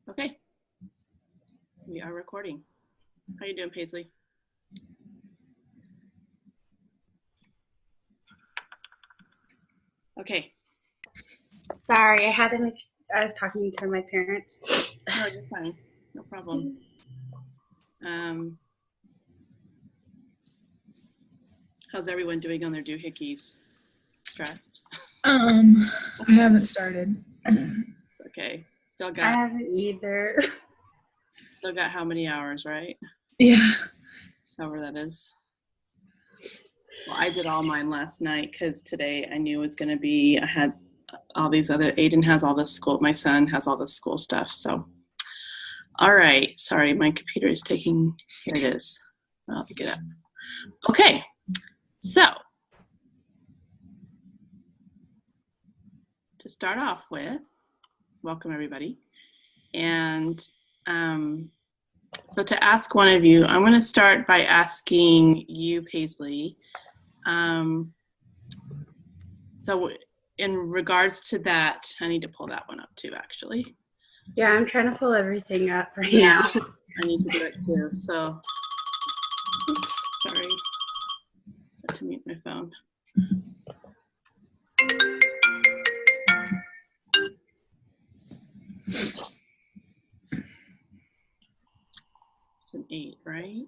Okay, we are recording. How you doing, Paisley? Okay. Sorry, I was talking to my parents. No, you're fine. No problem. How's everyone doing on their doohickeys? Stressed? I haven't started. Okay. Still I got haven't either. how many hours, right? Yeah. However that is. Well, I did all mine last night because today I knew it was going to be, I had all these other, Aiden has all the school, my son has all the school stuff. So, all right. Sorry, my computer is taking, here it is. I'll pick it up. Okay. So, to start off with, welcome everybody. And so to ask one of you, I'm going to start by asking you, Paisley. So in regards to that, I need to pull that one up too, actually. Yeah, I'm trying to pull everything up right now. I need to do it too. So, oops, sorry. Got to mute my phone. It's an 8, right?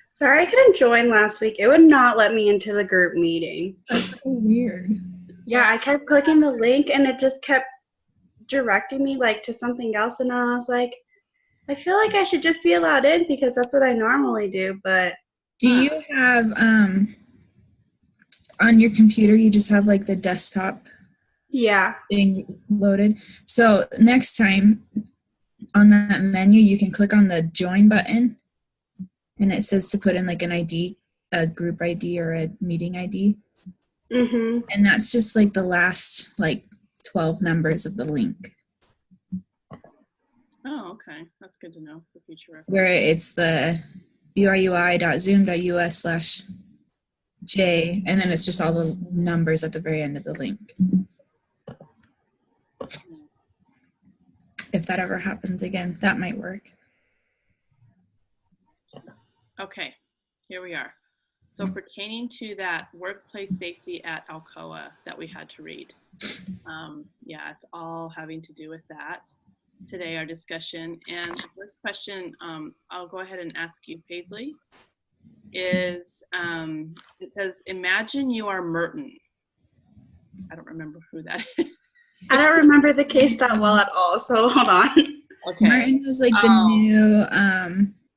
Sorry I couldn't join last week. It would not let me into the group meeting. That's so weird. Yeah, I kept clicking the link and it just kept directing me like to something else, and I was like, I feel like I should just be allowed in because that's what I normally do, but Do you have on your computer you just have like the desktop yeah. thing loaded? So next time on that menu you can click on the join button and it says to put in like an ID, a group ID or a meeting ID. Mhm. And that's just like the last like 12 numbers of the link. Oh, okay. That's good to know for future reference. Where it's the burui.zoom.us/J, and then it's just all the numbers at the very end of the link. If that ever happens again, that might work. Okay, here we are. So pertaining to that workplace safety at Alcoa that we had to read. Yeah, it's all having to do with that. Today, our discussion. And the first question I'll go ahead and ask you, Paisley, is it says, imagine you are Merton. I don't remember who that is. I don't remember the case that well at all, so hold on. Okay. Merton was like the new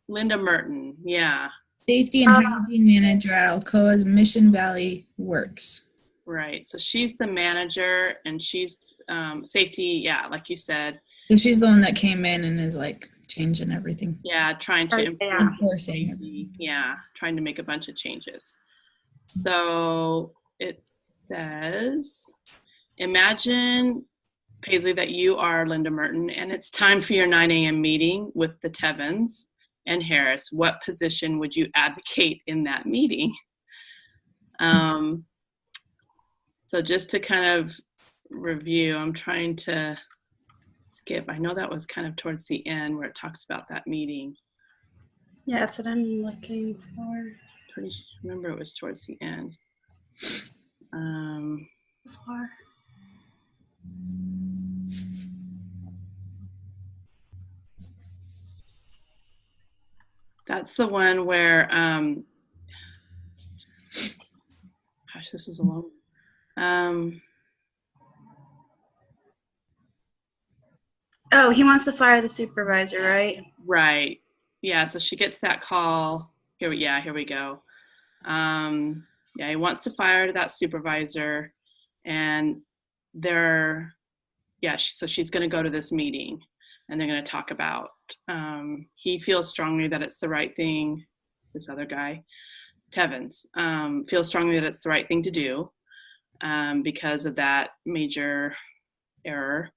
Linda Merton, yeah. Safety and Hygiene Manager at Alcoa's Mission Valley Works. Right, so she's the manager and she's safety, yeah, like you said. So she's the one that came in and is like changing everything. Yeah, trying to enforcing. Yeah, trying to make a bunch of changes. So it says, imagine, Paisley, that you are Linda Merton and it's time for your 9 a.m. meeting with the Tevins and Harris. What position would you advocate in that meeting? So just to kind of review, I'm trying to skip. I know that was kind of towards the end where it talks about that meeting. Yeah, that's what I'm looking for. Remember it was towards the end. That's the one where, gosh, this was a long, oh, he wants to fire the supervisor, right? Right. Yeah, so she gets that call. Here we go. Yeah, he wants to fire that supervisor and so she's going to go to this meeting and they're going to talk about, he feels strongly that it's the right thing, this other guy, Tevins, feels strongly that it's the right thing to do because of that major error.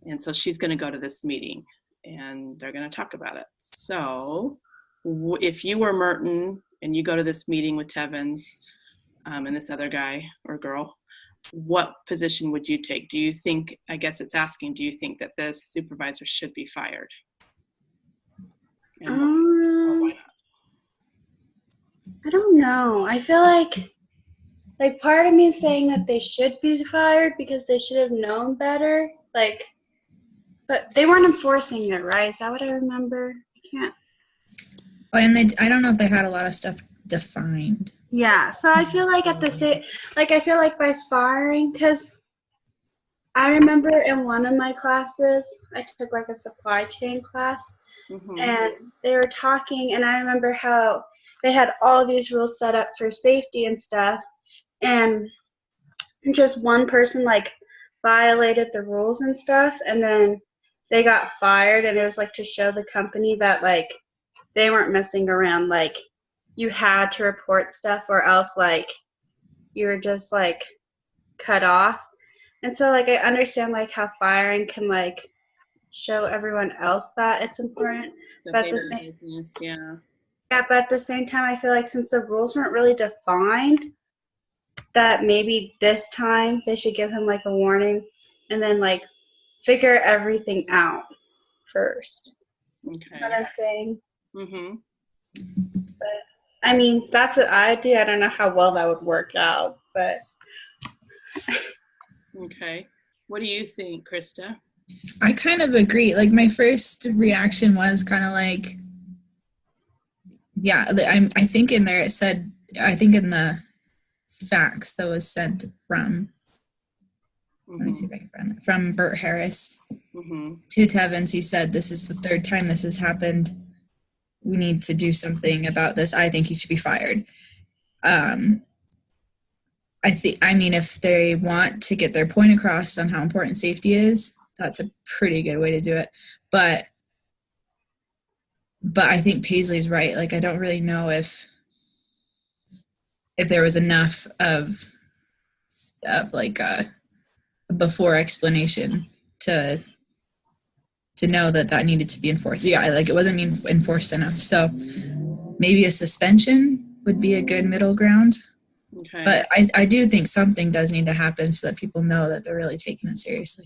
And so she's going to go to this meeting and they're going to talk about it. So if you were Merton and you go to this meeting with Tevins and this other guy or girl, what position would you take? Do you think, I guess it's asking, do you think that this supervisor should be fired? And or why not? I don't know. I feel like part of me is saying that they should be fired because they should have known better. Like, but they weren't enforcing it, right? Is that what I remember? I can't. Oh, and I don't know if they had a lot of stuff defined. Yeah, so I feel like at the same, like I feel like by firing, because I remember in one of my classes, I took like a supply chain class, and they were talking, and I remember how they had all these rules set up for safety and stuff, and just one person like violated the rules and stuff, and then they got fired, and it was like to show the company that like they weren't messing around, like you had to report stuff or else like you were just like cut off. And so like I understand like how firing can like show everyone else that it's important, but at the same business, yeah, but at the same time I feel like since the rules weren't really defined, that maybe this time they should give him like a warning and then like figure everything out first. okay. What I'm saying. But I mean, that's what I do. I don't know how well that would work out, but. Okay. What do you think, Krista? I kind of agree. Like my first reaction was kind of like, yeah, I think in there it said, I think in the fax that was sent from, let me see if I can find it, from Bert Harris to Tevins, he said, this is the third time this has happened. We need to do something about this. I think he should be fired. I mean, if they want to get their point across on how important safety is, that's a pretty good way to do it. But I think Paisley's right. Like, I don't really know if there was enough of like a before explanation to know that needed to be enforced. Yeah, like it wasn't being enforced enough. So maybe a suspension would be a good middle ground. Okay. But I do think something does need to happen so that people know that they're really taking it seriously.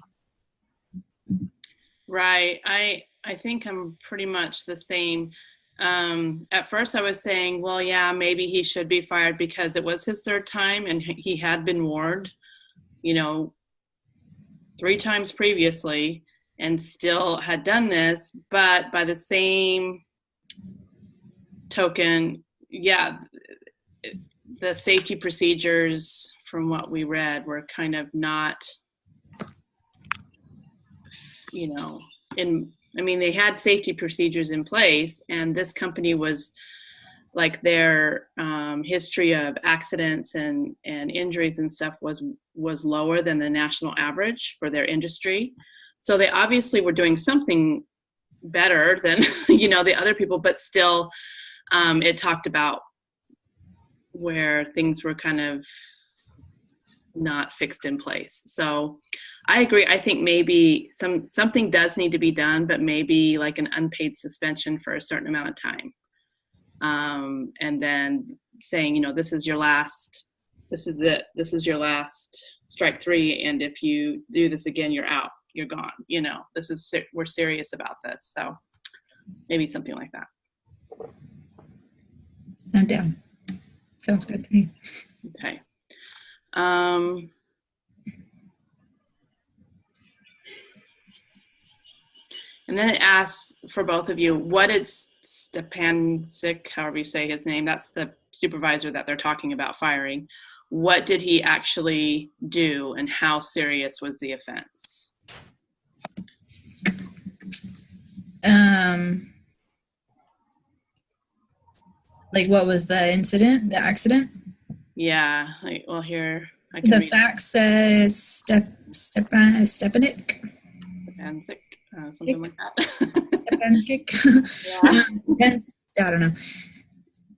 Right. I think I'm pretty much the same. At first I was saying, well, yeah, maybe he should be fired because it was his third time and he had been warned, 3 times previously and still had done this. But by the same token, yeah, the safety procedures from what we read were kind of not, they had safety procedures in place, and this company was like their history of accidents and injuries and stuff was lower than the national average for their industry. So they obviously were doing something better than, the other people, but still it talked about where things were kind of not fixed in place. So I agree. I think maybe something does need to be done, but maybe like an unpaid suspension for a certain amount of time. And then saying, this is your last, this is it. This is your last strike 3. And if you do this again, you're out, you're gone. We're serious about this. So maybe something like that. I'm down. Sounds good to me. Okay. And then it asks for both of you, what is Stepancic, however you say his name, that's the supervisor that they're talking about firing. What did he actually do and how serious was the offense? Like what was the incident, the accident? Yeah, here I can the read. Fact says Stepancic, something like that. Yeah. I don't know.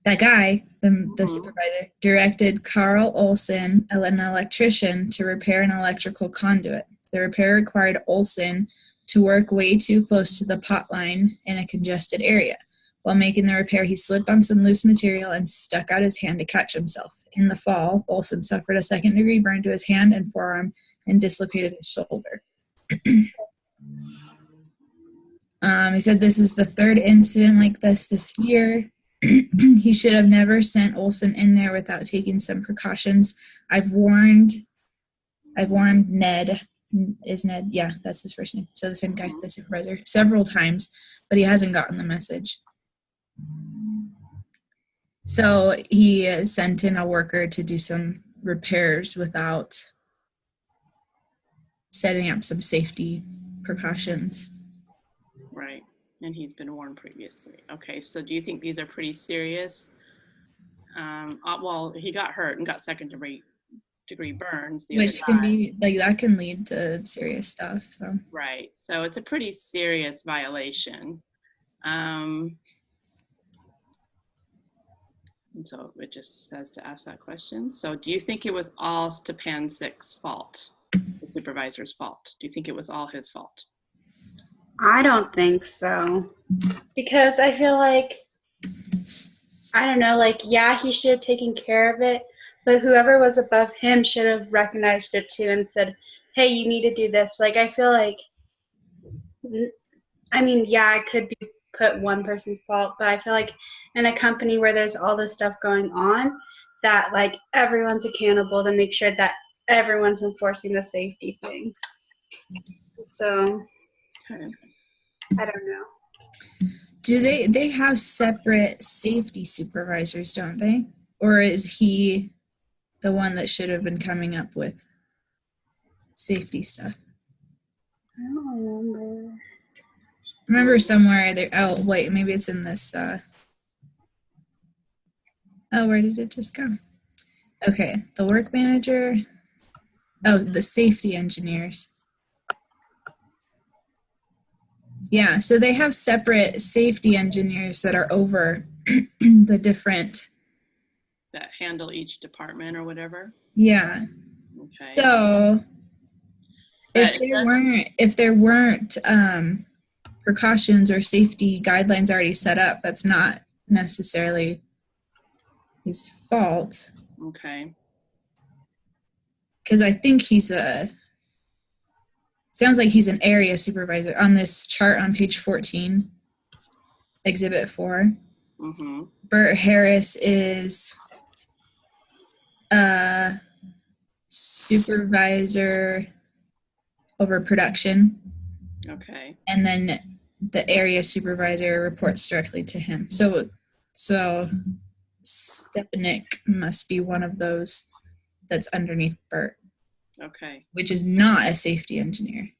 That guy, the supervisor, directed Carl Olson, an electrician, to repair an electrical conduit. The repair required Olson to work way too close to the pot line in a congested area. While making the repair, he slipped on some loose material and stuck out his hand to catch himself. In the fall, Olson suffered a second-degree burn to his hand and forearm and dislocated his shoulder. He said this is the third incident like this year. He should have never sent Olson in there without taking some precautions. I've warned Ned. Is Ned? Yeah, that's his first name. So the same guy, the supervisor, several times, but he hasn't gotten the message. So he sent in a worker to do some repairs without setting up some safety precautions. Right. And he's been warned previously. Okay, so do you think these are pretty serious? Well, he got hurt and got second-degree burns. Which can be, like, that can lead to serious stuff. So. Right. So it's a pretty serious violation. And so it just says to ask that question. So do you think it was all Stepanczyk's fault, the supervisor's fault? Do you think it was all his fault? I don't think so. Because I feel like, I don't know, like, yeah, he should have taken care of it, but whoever was above him should have recognized it too and said, hey, you need to do this. Like, I feel like, I mean, yeah, it could be put one person's fault, but I feel like in a company where there's all this stuff going on, that, like, everyone's accountable to make sure that everyone's enforcing the safety things. So, Okay. I don't know. Do they have separate safety supervisors, don't they? Or is he the one that should have been coming up with safety stuff? I don't remember. Remember somewhere there, oh wait, maybe it's in this, oh, where did it just go? Okay, the work manager, oh, the safety engineers. Yeah, so they have separate safety engineers that are over the different. That handle each department or whatever? Yeah. Okay. So if there weren't precautions or safety guidelines already set up, that's not necessarily his fault. Okay. Because I think sounds like he's an area supervisor on this chart on page 14, exhibit 4. Mm-hmm. Bert Harris is supervisor over production. Okay. And then the area supervisor reports directly to him. So Stepanek must be one of those that's underneath Bert. Okay. Which is not a safety engineer,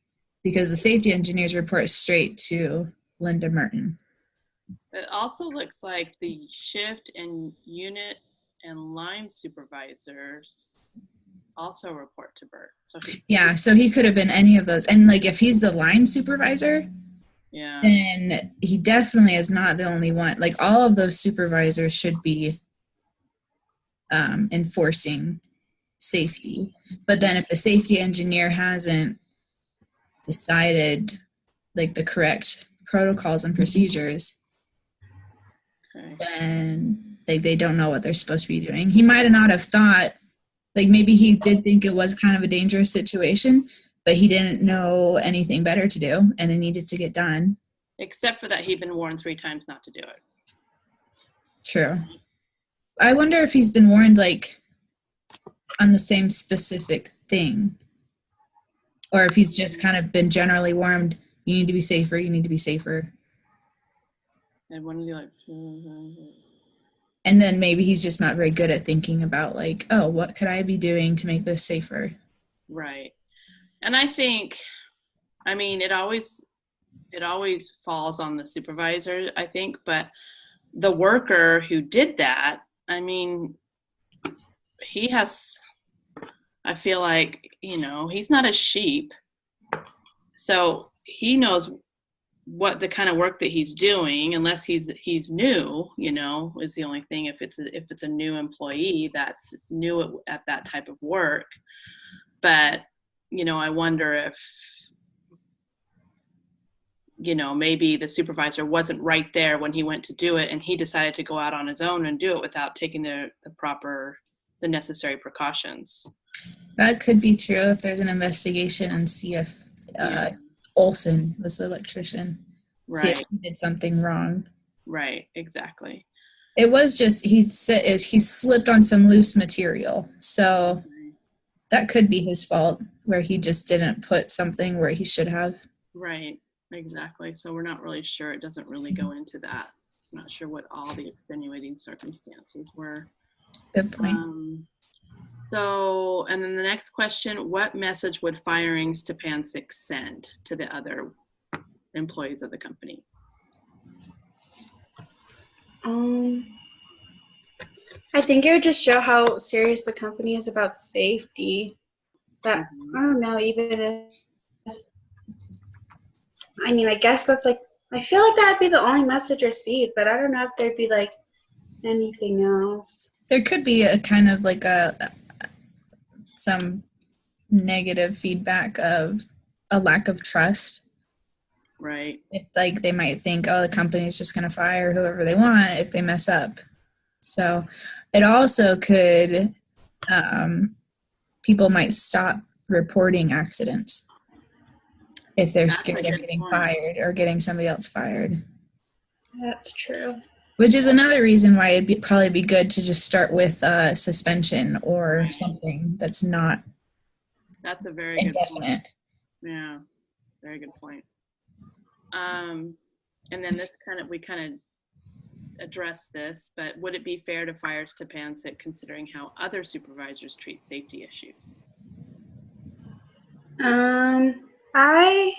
because the safety engineers report straight to Linda Merton. It also looks like the shift and unit and line supervisors also report to Bert. So he could have been any of those. And like, if he's the line supervisor, yeah, then he definitely is not the only one. Like, all of those supervisors should be enforcing safety. But then if the safety engineer hasn't decided like the correct protocols and procedures, okay, then they don't know what they're supposed to be doing. He might not have thought, like, maybe he did think it was kind of a dangerous situation, but he didn't know anything better to do, and it needed to get done. Except for that he'd been warned 3 times not to do it. True. I wonder if he's been warned, like, on the same specific thing, or if he's just kind of been generally warned, you need to be safer, you need to be safer. And when you like, and then maybe he's just not very good at thinking about, like, oh, what could I be doing to make this safer? Right. And I think, I mean, it always falls on the supervisor, I think, but the worker who did that, I mean, he has, I feel like, he's not a sheep. So he knows what the kind of work that he's doing, unless he's new, is the only thing. If it's a new employee that's new at that type of work. But, I wonder if, you know, maybe the supervisor wasn't right there when he went to do it, and he decided to go out on his own and do it without taking the necessary precautions. That could be true if there's an investigation and see if Olson was the electrician. Right. See if he did something wrong. Right, exactly. It was just, he slipped on some loose material. So that could be his fault, where he just didn't put something where he should have. Right, exactly. So we're not really sure. It doesn't really go into that. I'm not sure what all the extenuating circumstances were. Good point. So, and then the next question, what message would firing Stepancic send to the other employees of the company? I think it would just show how serious the company is about safety. But I don't know, even if, I mean, I guess that's like, I feel like that'd be the only message received, but I don't know if there'd be like anything else. There could be a kind of like some negative feedback of a lack of trust. Right. If like they might think, oh, the company's just going to fire whoever they want if they mess up. So it also could, people might stop reporting accidents if they're scared of getting fired or getting somebody else fired. That's true. Which is another reason why it'd probably be good to just start with suspension or something that's not That's a very indefinite. Good point. Yeah, very good point. And then this we kind of addressed this, but would it be fair to fire Stepancic considering how other supervisors treat safety issues? I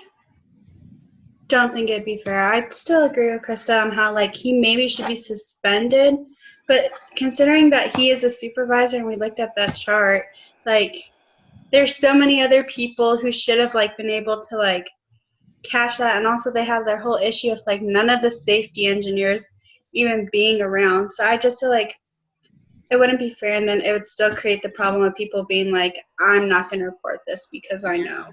don't think it'd be fair. I'd still agree with Krista on how like he maybe should be suspended, but considering that he is a supervisor and we looked at that chart, like there's so many other people who should have like been able to like catch that, and also they have their whole issue with like none of the safety engineers even being around. So I just feel like it wouldn't be fair, and then it would still create the problem of people being like, I'm not going to report this because I know.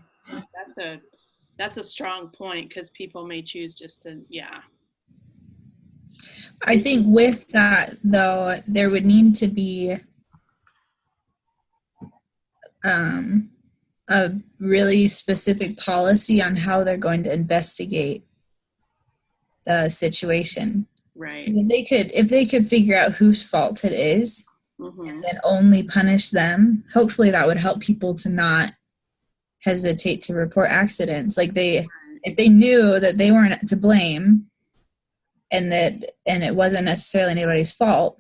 That's a strong point, because people may choose just to, I think with that, though, there would need to be a really specific policy on how they're going to investigate the situation. Right. If they could figure out whose fault it is, and then only punish them, hopefully that would help people to not hesitate to report accidents. Like if they knew that they weren't to blame and it wasn't necessarily anybody's fault,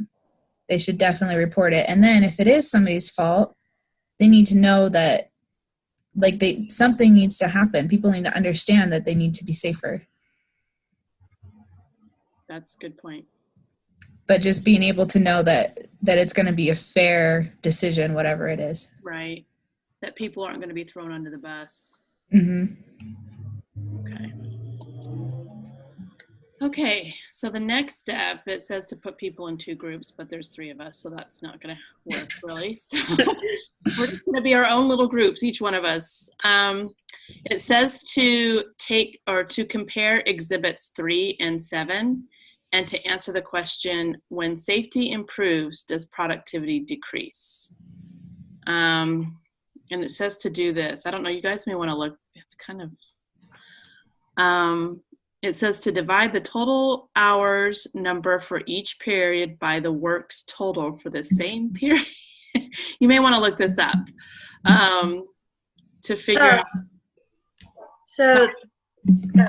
they should definitely report it. And then if it is somebody's fault, they need to know that like something needs to happen. People need to understand that they need to be safer. That's a good point. But just being able to know that it's going to be a fair decision, whatever it is. Right. That people aren't going to be thrown under the bus. Mm-hmm. Okay, so the next step, it says to put people in 2 groups, but there's 3 of us, so that's not going to work really. So we're just going to be our own little groups, each one of us. It says to compare exhibits 3 and 7 and to answer the question, when safety improves, does productivity decrease? And it says to do this. I don't know, you guys may want to look, it's kind of, it says to divide the total hours number for each period by the work's total for the same period. You may want to look this up to figure out. So,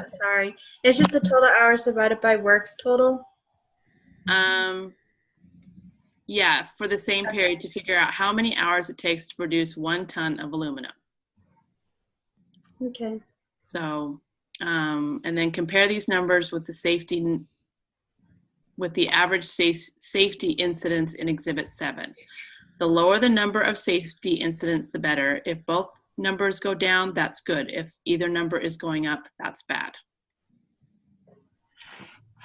sorry. It's just the total hours divided by work's total? Yeah, for the same period to figure out how many hours it takes to produce 1 ton of aluminum. Okay. So, and then compare these numbers with the average safety incidents in Exhibit 7. The lower the number of safety incidents, the better. If both numbers go down, that's good. If either number is going up, that's bad.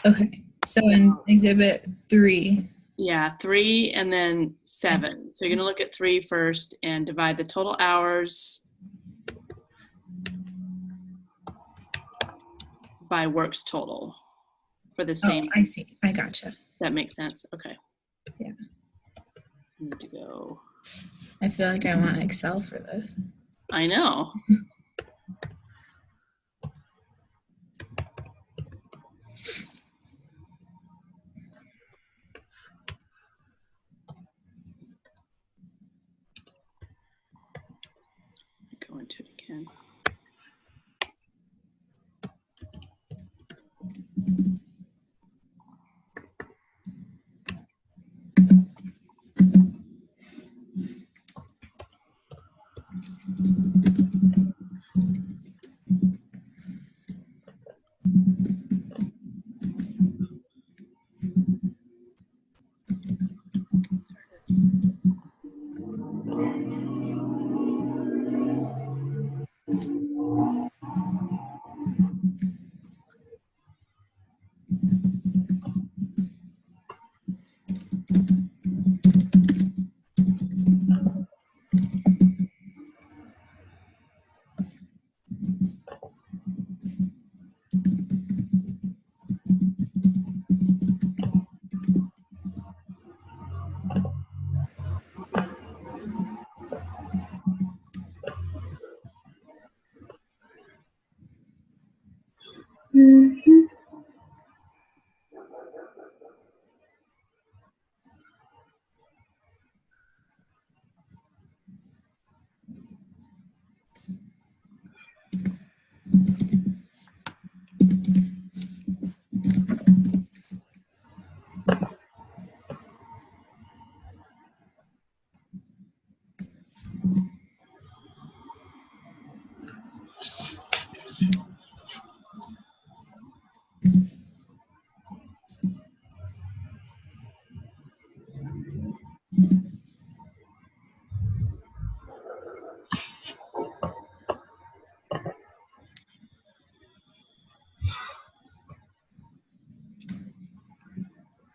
Okay, so in Exhibit 3. Yeah, 3 and then 7. So you're going to look at 3 first and divide the total hours by works total for the Oh, same. I see. I gotcha. That makes sense. Okay. Yeah. Need to go. I feel like I want Excel for this. I know. Go into it again. There it is. Mhm.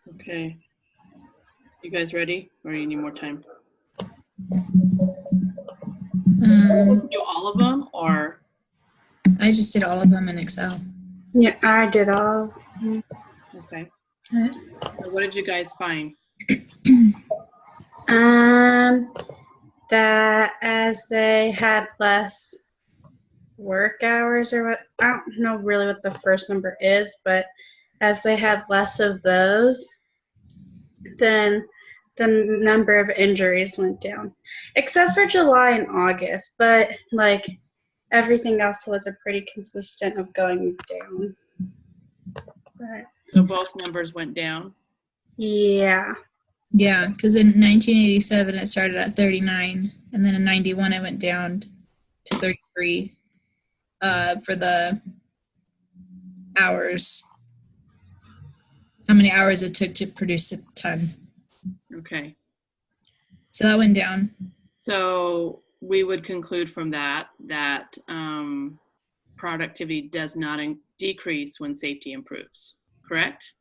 Okay. You guys ready, or you need more time? Do all of them, or I just did all of them in Excel. Yeah, I did all. okay? Alright. So what did you guys find? That as they had less work hours or what, I don't know really what the first number is, but as they had less of those, then the number of injuries went down, except for July and August, but like everything else was a pretty consistent of going down. But So both numbers went down. yeah. Yeah, because in 1987 it started at 39, and then in 91 it went down to 33 for the hours. How many hours it took to produce a ton. Okay. So that went down. So we would conclude from that productivity does not decrease when safety improves, correct?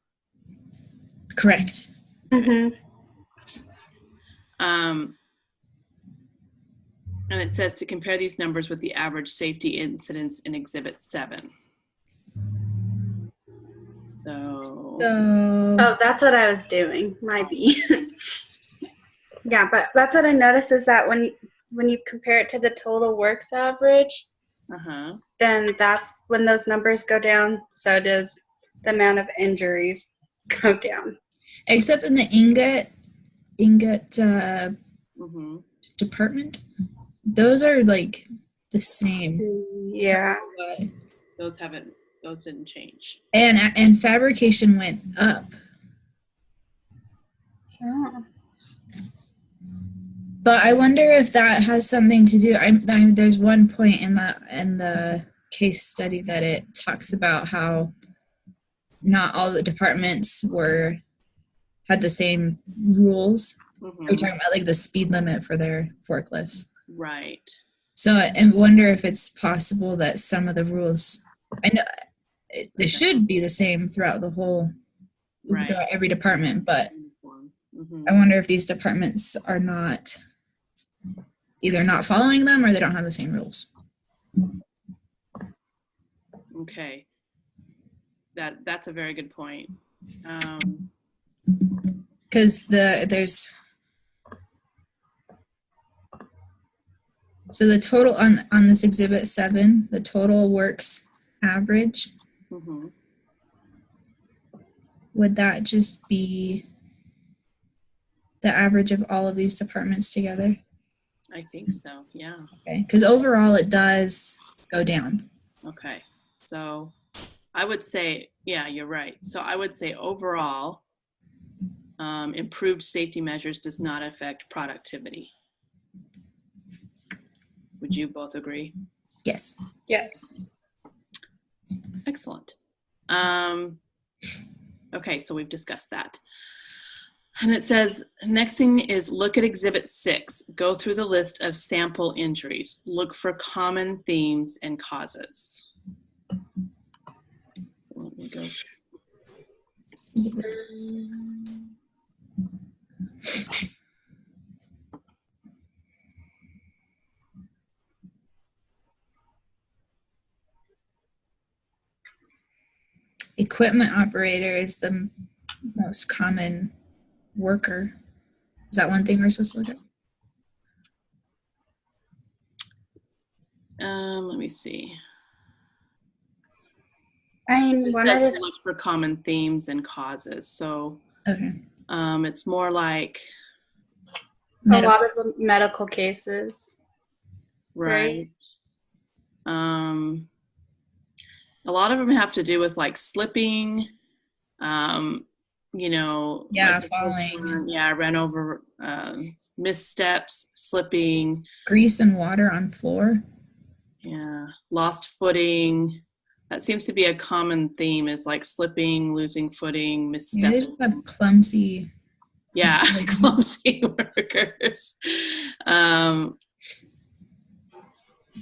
Correct. Mm-hmm. And it says to compare these numbers with the average safety incidents in Exhibit 7. So Oh, that's what I was doing. Might be. Yeah, but that's what I noticed is that when you compare it to the total works average, then that's when those numbers go down. So does the amount of injuries go down. Except in the ingot department, those are like the same. Yeah. But, those didn't change. And fabrication went up. Oh. But I wonder if that has something to do. There's one point in the case study that it talks about how not all the departments had the same rules. We're talking about like the speed limit for their forklifts. Right. So I wonder if it's possible that some of the rules, I know they should be the same throughout the whole, throughout every department, but I wonder if these departments are either not following them or they don't have the same rules. Okay. that's a very good point. Because so the total on this exhibit 7, the total works average, would that just be the average of all of these departments together? I think so, yeah. Okay, because overall it does go down. Okay, so I would say, yeah, you're right. So I would say overall, improved safety measures does not affect productivity. Would you both agree? Yes. Yes. Excellent. Okay, so we've discussed that. And it says, next thing is look at Exhibit 6. Go through the list of sample injuries. Look for common themes and causes. Let me go. Equipment operator is the most common worker. Is that one thing we're supposed to look at? Let me see. I mean, It one of says the look for common themes and causes. So Okay. it's more like a lot of the medical cases. right. A lot of them have to do with like slipping, you know, Yeah, like falling. Yeah, ran over, missteps, slipping. Grease and water on floor. Yeah, lost footing. That seems to be a common theme, is like slipping, losing footing, Yeah, misstepping. they just have clumsy. Yeah, clumsy workers.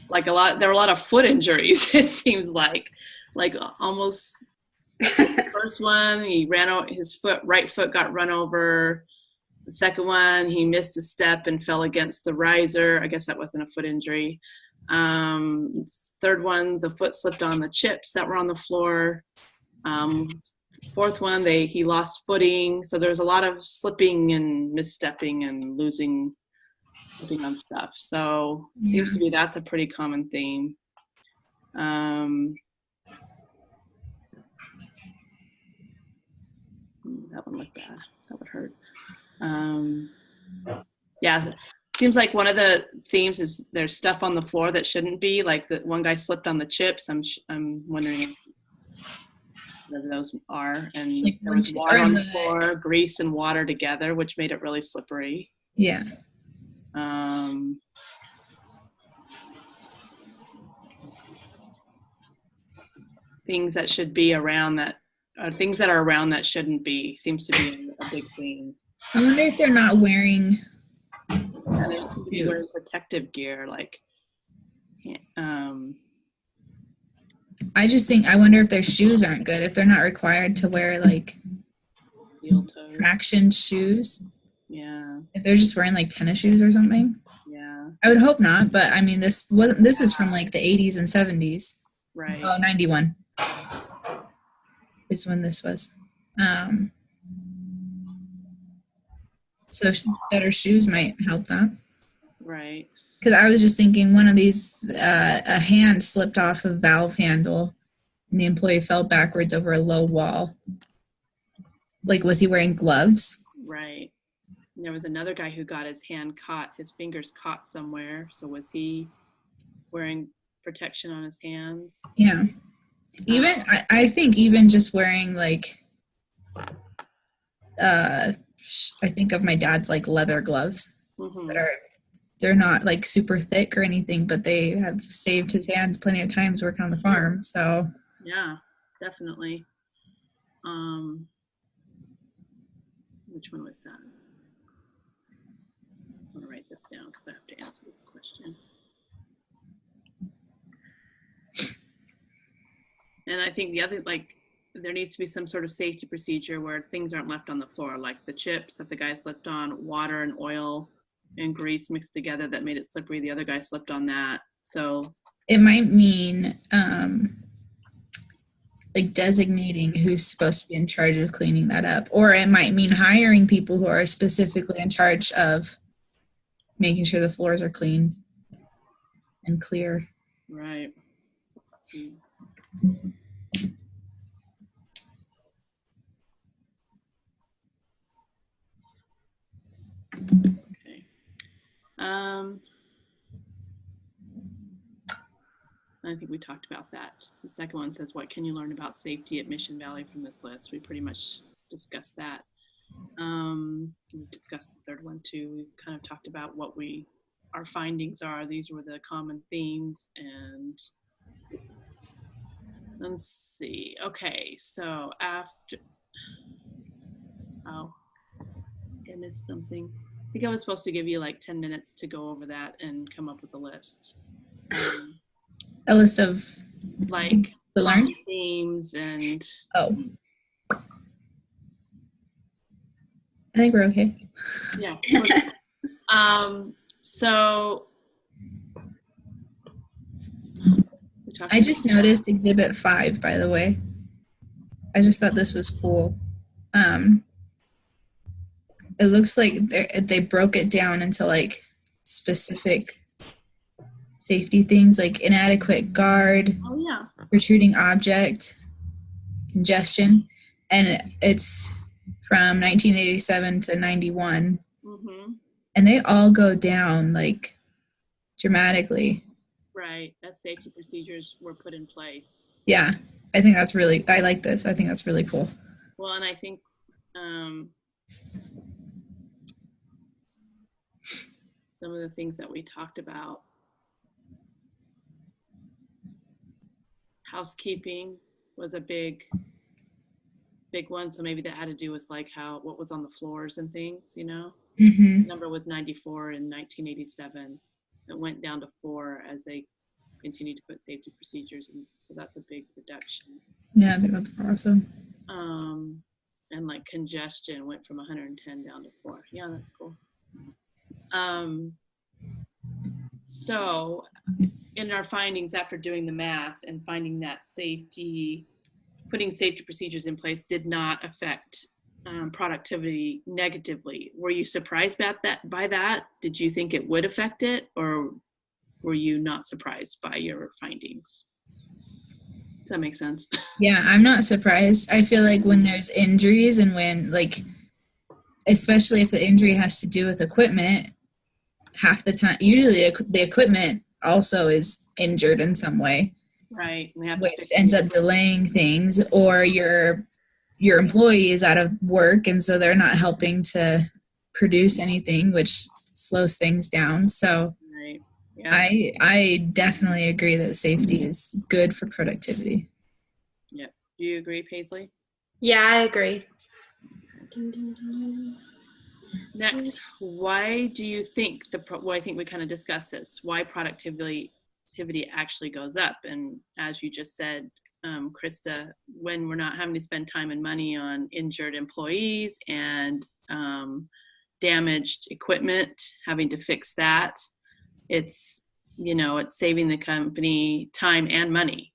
Like there were a lot of foot injuries, it seems like almost the first one, he ran over, his right foot got run over. The second one, he missed a step and fell against the riser. I guess that wasn't a foot injury. Third one, the foot slipped on the chips that were on the floor. Fourth one, he lost footing. So there's a lot of slipping and misstepping and losing on stuff. So it seems to be that's a pretty common theme. That one looked bad. That would hurt. Yeah, seems like one of the themes is there's stuff on the floor that shouldn't be. Like the one guy slipped on the chips. I'm wondering whatever those are. And Like there was water on the floor, grease and water together, which made it really slippery. Yeah. Things that should be around that, things that are around that shouldn't be, seems to be a big thing. I wonder if they're not wearing. Yeah, they seem to be wearing protective gear, like. I just think, I wonder if their shoes aren't good, if they're not required to wear like traction shoes. Yeah. If they're just wearing like tennis shoes or something. Yeah. I would hope not, but I mean, this is from like the 80s and 70s. Right. Oh, 91 is when this was. So better shoes might help that. Right. Because I was just thinking one of these, a hand slipped off a valve handle and the employee fell backwards over a low wall. Like, was he wearing gloves? Right. And there was another guy who got his fingers caught somewhere. So was he wearing protection on his hands? Yeah. Even, I think even just wearing like, I think of my dad's like leather gloves that they're not like super thick or anything, but they have saved his hands plenty of times working on the farm. So yeah, definitely. Which one was that? I'm gonna write this down because I have to answer this question. And I think the other, like, there needs to be some sort of safety procedure where things aren't left on the floor, like the chips that the guy slipped on, water and oil and grease mixed together that made it slippery. The other guy slipped on that. So it might mean like designating who's supposed to be in charge of cleaning that up. Or it might mean hiring people who are specifically in charge of making sure the floors are clean and clear. Right. Okay. I think we talked about that. The second one says, what can you learn about safety at Mission Valley from this list? We pretty much discussed that. We discussed the third one too. We kind of talked about what our findings are. These were the common themes. And let's see. Okay, so after, oh, I missed something. I think I was supposed to give you like 10 minutes to go over that and come up with a list. A list of like the learn themes and I think we're okay. Yeah. So I just noticed Exhibit 5, by the way. I just thought this was cool. It looks like they broke it down into like specific safety things, like inadequate guard, oh yeah, protruding object, congestion, and it's from 1987 to 91. mm-hmm. And they all go down like dramatically. Right, as safety procedures were put in place. Yeah, I think that's really, I like this. I think that's really cool. Well, and I think some of the things that we talked about, housekeeping was a big one. So maybe that had to do with like what was on the floors and things, you know. Mm-hmm. The number was 94 in 1987. It went down to 4 as they continued to put safety procedures in. So that's a big reduction. Yeah, I think that's awesome. And like congestion went from 110 down to 4. Yeah, that's cool. So in our findings after doing the math and finding that putting safety procedures in place did not affect productivity negatively. Were you surprised by that? Did you think it would affect it, or were you not surprised by your findings? Does that make sense? Yeah, I'm not surprised. I feel like when there's injuries and when like, especially if the injury has to do with equipment, half the time, usually the equipment also is injured in some way. Right. Which ends up delaying things, or your employee is out of work and so they're not helping to produce anything, which slows things down. So right. Yeah. I definitely agree that safety is good for productivity. Yep. Do you agree, Paisley? Yeah, I agree. Next, why do you think I think we kind of discussed this, why productivity actually goes up? And as you just said, Krista, when we're not having to spend time and money on injured employees and damaged equipment, having to fix that, it's saving the company time and money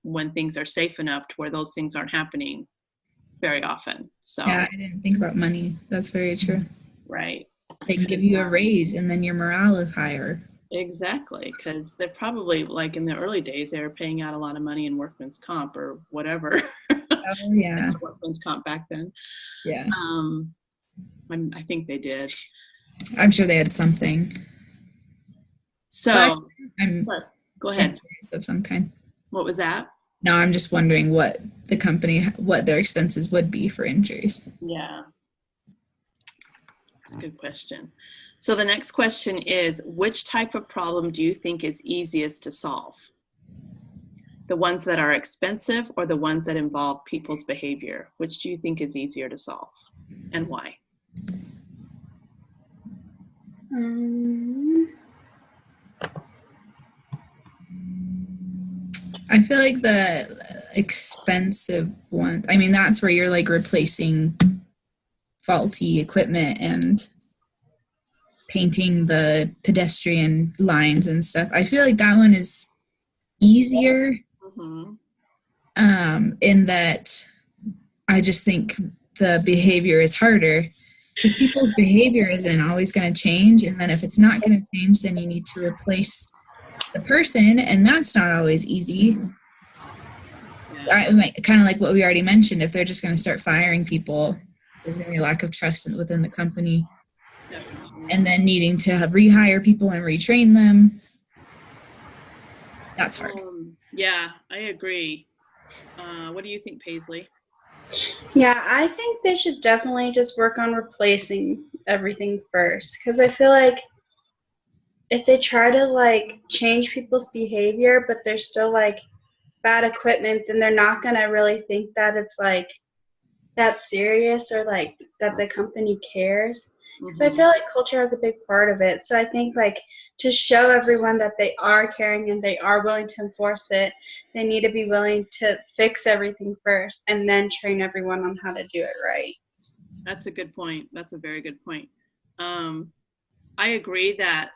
when things are safe enough to where those things aren't happening very often. So yeah, I didn't think about money. That's very true. Right. They can give you a raise and then your morale is higher. Exactly, because they're probably, like in the early days, they were paying out a lot of money in workman's comp or whatever. Oh yeah. Workman's comp back then. Yeah. I think they did. I'm sure they had something. So go ahead. Of some kind. What was that? No, I'm just wondering what their expenses would be for injuries. Yeah. That's a good question. So the next question is, which type of problem do you think is easiest to solve? The ones that are expensive or the ones that involve people's behavior? Which do you think is easier to solve and why? I feel like the expensive one, I mean, that's where you're like replacing faulty equipment and painting the pedestrian lines and stuff. I feel like that one is easier. Mm-hmm. in that I just think the behavior is harder because people's behavior isn't always going to change. And then if it's not going to change, then you need to replace the person, and that's not always easy. Kind of like what we already mentioned, if they're just going to start firing people, there's going to be a lack of trust within the company. And then needing to rehire people and retrain them. That's hard. Yeah, I agree. What do you think, Paisley? Yeah, I think they should definitely just work on replacing everything first. Because I feel like if they try to like change people's behavior, but they're still like bad equipment, then they're not going to really think that it's like that serious or like that the company cares. Because I feel like culture has a big part of it. So I think like to show everyone that they are caring and they are willing to enforce it, they need to be willing to fix everything first and then train everyone on how to do it right. That's a good point. That's a very good point. I agree that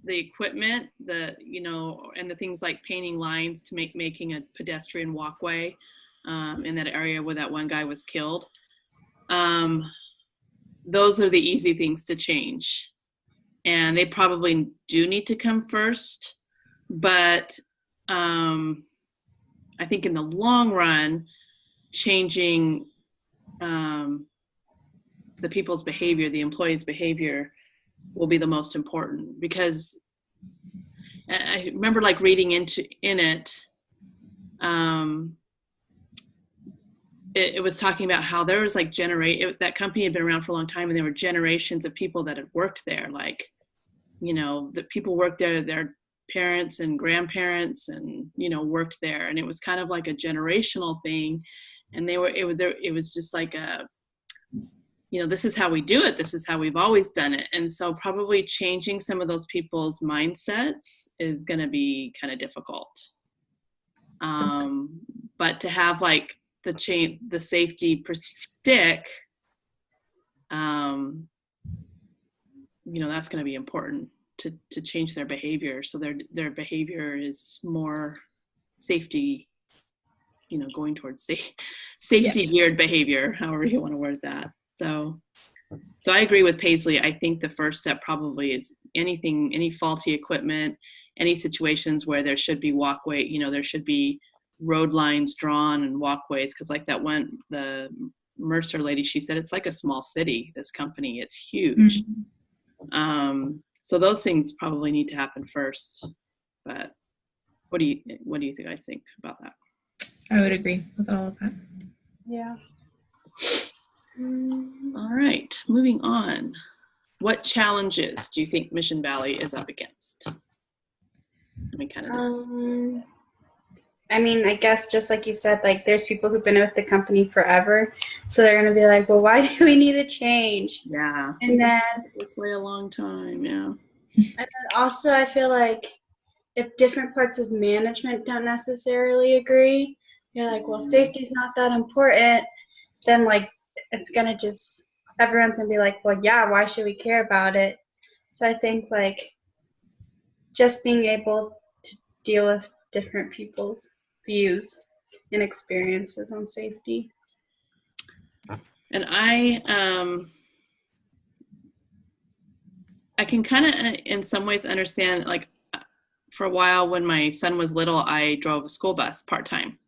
the equipment, and the things like painting lines to making a pedestrian walkway in that area where that one guy was killed. Those are the easy things to change. And they probably do need to come first. But I think in the long run, changing the people's behavior, the employees' behavior, will be the most important. Because I remember like reading in it, it was talking about how there was like that company had been around for a long time, and there were generations of people that had worked there. Like, the people worked there, their parents and grandparents, and worked there, and it was kind of like a generational thing. And it was just like this is how we do it. This is how we've always done it. And so probably changing some of those people's mindsets is going to be kind of difficult. But to have like the safety stick, that's going to be important to change their behavior. So their behavior is more safety, going towards safety geared behavior, however you want to word that. So I agree with Paisley. I think the first step probably is any faulty equipment, any situations where there should be walkway, there should be road lines drawn and walkways. Cause like the Mercer lady, she said, it's like a small city, this company, it's huge. Mm-hmm. So those things probably need to happen first, but what do you guys think about that? I would agree with all of that. Yeah. All right, moving on. What challenges do you think Mission Valley is up against? Let me kind of I guess just like you said, like there's people who've been with the company forever, so they're gonna be like, well, why do we need a change? Yeah. And then this way a long time, yeah. And then also I feel like if different parts of management don't necessarily agree, you're like, well, safety's not that important, then like it's gonna everyone's gonna be like, well, yeah, why should we care about it? So I think like just being able to deal with different people's views and experiences on safety. And I can kind of in some ways understand, like for a while when my son was little, I drove a school bus part-time,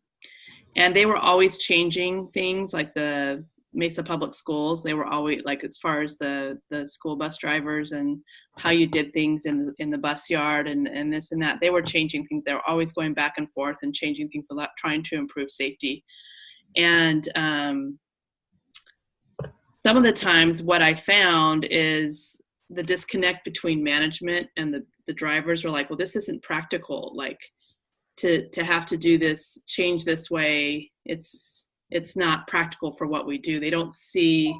and they were always changing things, like the Mesa Public Schools. They were always like, as far as the school bus drivers and how you did things in the bus yard and this and that, they were changing things. They were always going back and forth and changing things a lot, trying to improve safety. And some of the times what I found is the disconnect between management and the drivers are like, well, this isn't practical. Like to have to do this, change this way, it's not practical for what we do. They don't see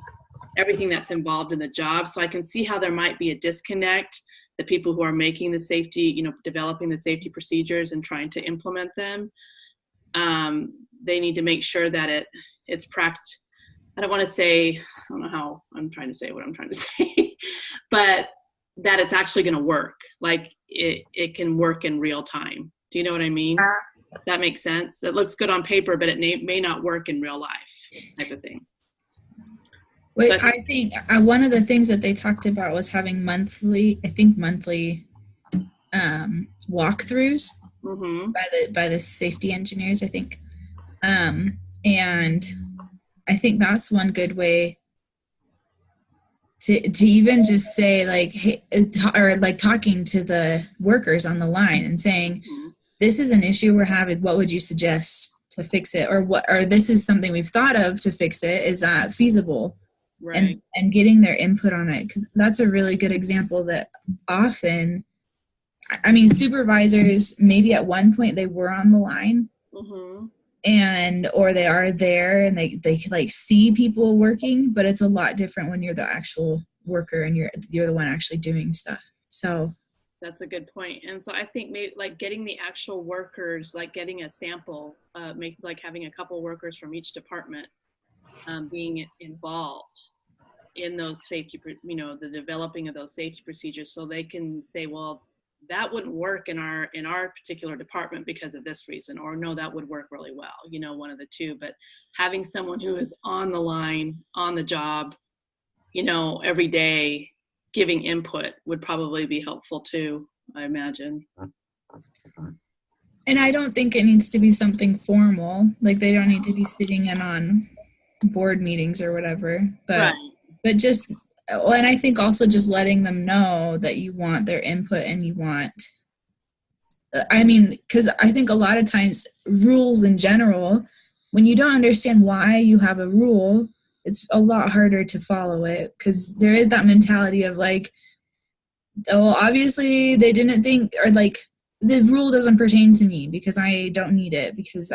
everything that's involved in the job. So I can see how there might be a disconnect. The people who are making the safety, developing the safety procedures and trying to implement them, they need to make sure that it's practical. I don't know how I'm trying to say what I'm trying to say, but that it's actually going to work. Like it can work in real time. Do you know what I mean? That makes sense. It looks good on paper, but it may not work in real life, type of thing. Wait, But- I think one of the things that they talked about was having monthly walkthroughs by the safety engineers, I think. And I think that's one good way to even just say like, hey, or like talking to the workers on the line and saying, this is an issue we're having. What would you suggest to fix it? Or this is something we've thought of to fix it. Is that feasible? Right. And getting their input on it. 'Cause that's a really good example that often, I mean, supervisors, maybe at one point they were on the line or they are there and they can like see people working, but it's a lot different when you're the actual worker and you're the one actually doing stuff. So that's a good point. And so I think maybe like getting the actual workers, like getting a sample, like having a couple workers from each department being involved in those safety, the developing of those safety procedures, so they can say, well, that wouldn't work in our particular department because of this reason, or no, that would work really well, one of the two. But having someone who is on the line, on the job, every day giving input would probably be helpful too, I imagine. And I don't think it needs to be something formal. Like they don't need to be sitting in on board meetings or whatever, but just, and I think also just letting them know that you want their input and you want, because I think a lot of times rules in general, when you don't understand why you have a rule, it's a lot harder to follow it, because there is that mentality of like, oh, obviously they didn't think, or like the rule doesn't pertain to me because I don't need it because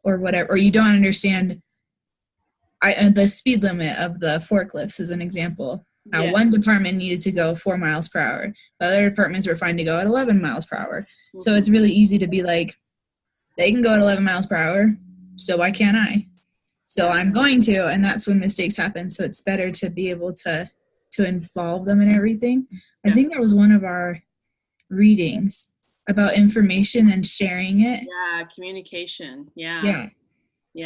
or whatever, or you don't understand the speed limit of the forklifts is an example. Now, one department needed to go 4 miles per hour. Other departments were fine to go at 11 miles per hour. So it's really easy to be like, they can go at 11 miles per hour, so why can't I? So I'm going to, and that's when mistakes happen. So it's better to be able to involve them in everything. I think that was one of our readings about information and sharing it. Yeah, communication. Yeah.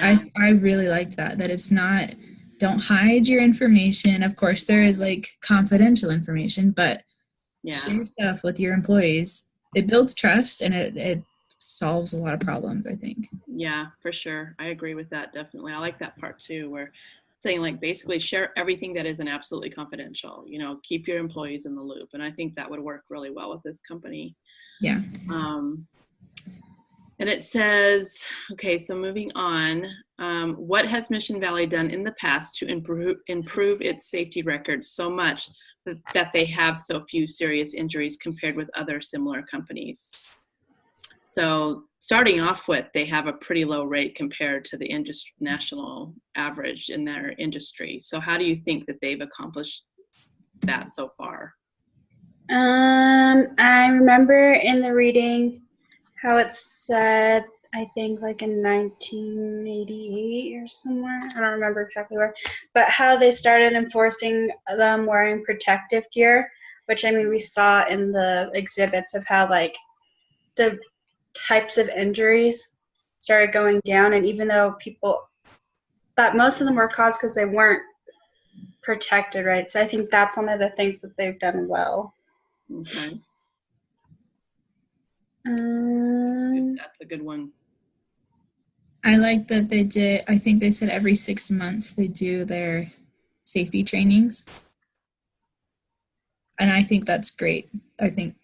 I really liked that it's not, don't hide your information. Of course there is like confidential information, but share stuff with your employees. It builds trust and it solves a lot of problems, I think. Yeah, for sure. I agree with that. Definitely. I like that part too, where saying like basically share everything that isn't absolutely confidential, keep your employees in the loop. And I think that would work really well with this company. Yeah. And it says, okay, so moving on, what has Mission Valley done in the past to improve its safety records so much that they have so few serious injuries compared with other similar companies? So starting off with, they have a pretty low rate compared to the national average in their industry. So how do you think that they've accomplished that so far? I remember in the reading how it said, I think like in 1988 or somewhere, I don't remember exactly where, but how they started enforcing them wearing protective gear, which we saw in the exhibits of how like the types of injuries started going down. And even though people thought most of them were caused because they weren't protected, right? So I think that's one of the things that they've done well. Okay. That's a good one. I like that they did, I think they said every 6 months they do their safety trainings. And I think that's great. I think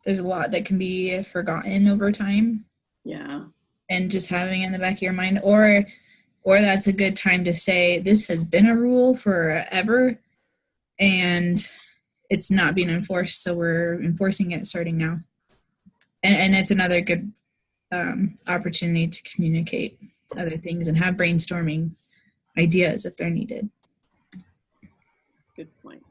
there's a lot that can be forgotten over time. Yeah. And just having it in the back of your mind, or that's a good time to say this has been a rule forever and it's not being enforced, so we're enforcing it starting now. And it's another good opportunity to communicate other things and have brainstorming ideas if they're needed. Good point.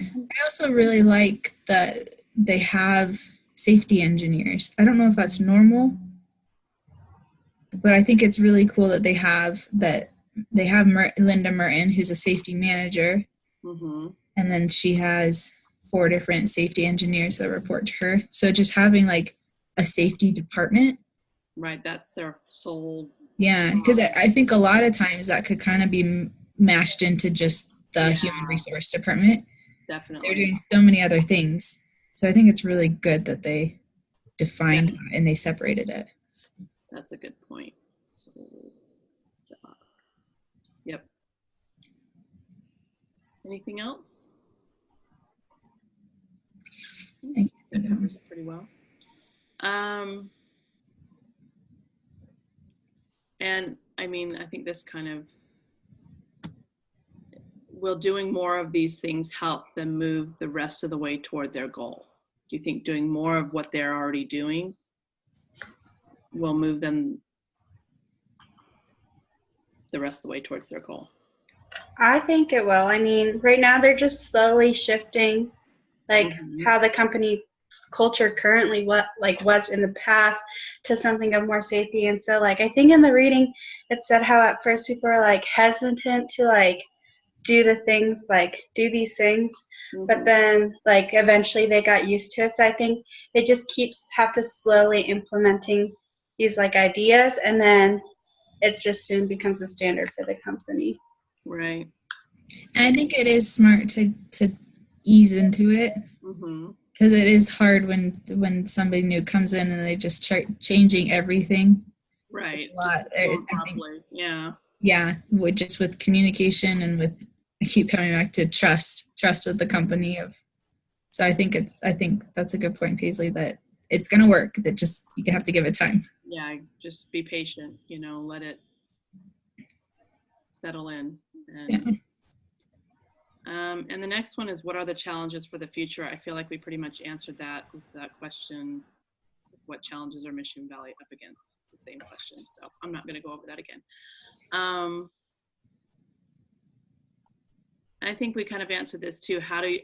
I also really like that they have safety engineers. I don't know if that's normal, but I think it's really cool that they have that they have Linda Merton, who's a safety manager. Mm-hmm. And then she has 4 different safety engineers that report to her. So just having like a safety department. Right. That's their sole. Yeah. Because I think a lot of times that could kind of be mashed into just the human resource department. Definitely. They're doing so many other things. So I think it's really good that they defined that and they separated it. That's a good point. Yep. Anything else? That covers it pretty well. And I mean, I think this kind of, will doing more of these things help them move the rest of the way toward their goal? Do you think doing more of what they're already doing will move them the rest of the way towards their goal? I think it will. I mean, right now they're just slowly shifting, like how the company's culture currently was in the past to something of more safety. And so, like, I think in the reading it said how at first people were like hesitant to like do these things, but then like eventually they got used to it. So I think it just have to slowly implementing these like ideas, and then it just soon becomes a standard for the company. Right. And I think it is smart to ease into it, because it is hard when somebody new comes in and they just start changing everything. Right. Yeah, with communication and with, I keep coming back to trust with the company so I think that's a good point, Paisley, that it's going to work, that just you have to give it time. Yeah, just be patient, let it settle in. And the next one is, what are the challenges for the future? I feel like we pretty much answered that with that question. What challenges are Mission Valley up against? It's the same question, so I'm not going to go over that again. I think we kind of answered this too. How do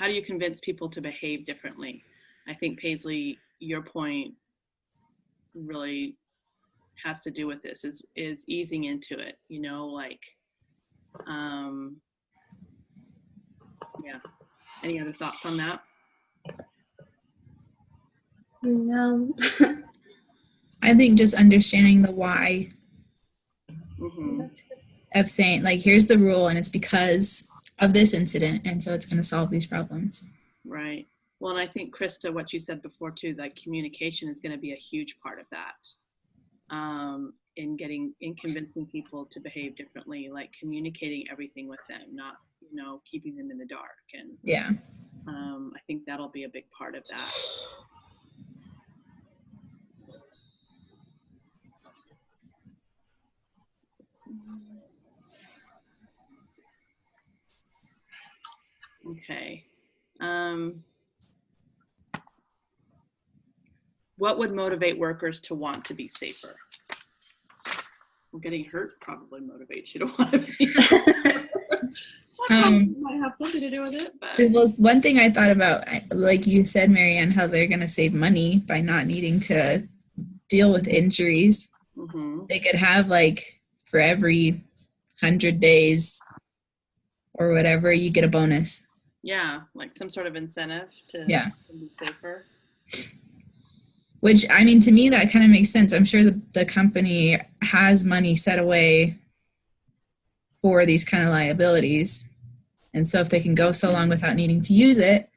you convince people to behave differently? I think, Paisley, your point really has to do with this, is easing into it, yeah. Any other thoughts on that? No. I think just understanding the why of saying, like, here's the rule and it's because of this incident, and so it's going to solve these problems. Right. Well, and I think, Krista, what you said before too, like communication is going to be a huge part of that. In convincing people to behave differently, like communicating everything with them, not keeping them in the dark. And I think that'll be a big part of that. Okay. What would motivate workers to want to be safer? Well, getting hurt probably motivates you to want to be safer. Might have something to do with it. But. It was one thing I thought about, like you said, Marianne, how they're going to save money by not needing to deal with injuries. They could have, like, for every 100 days or whatever, you get a bonus. Yeah, like some sort of incentive to be safer. Which, I mean, to me, that kind of makes sense. I'm sure the company has money set away for these kind of liabilities. And so if they can go so long without needing to use it,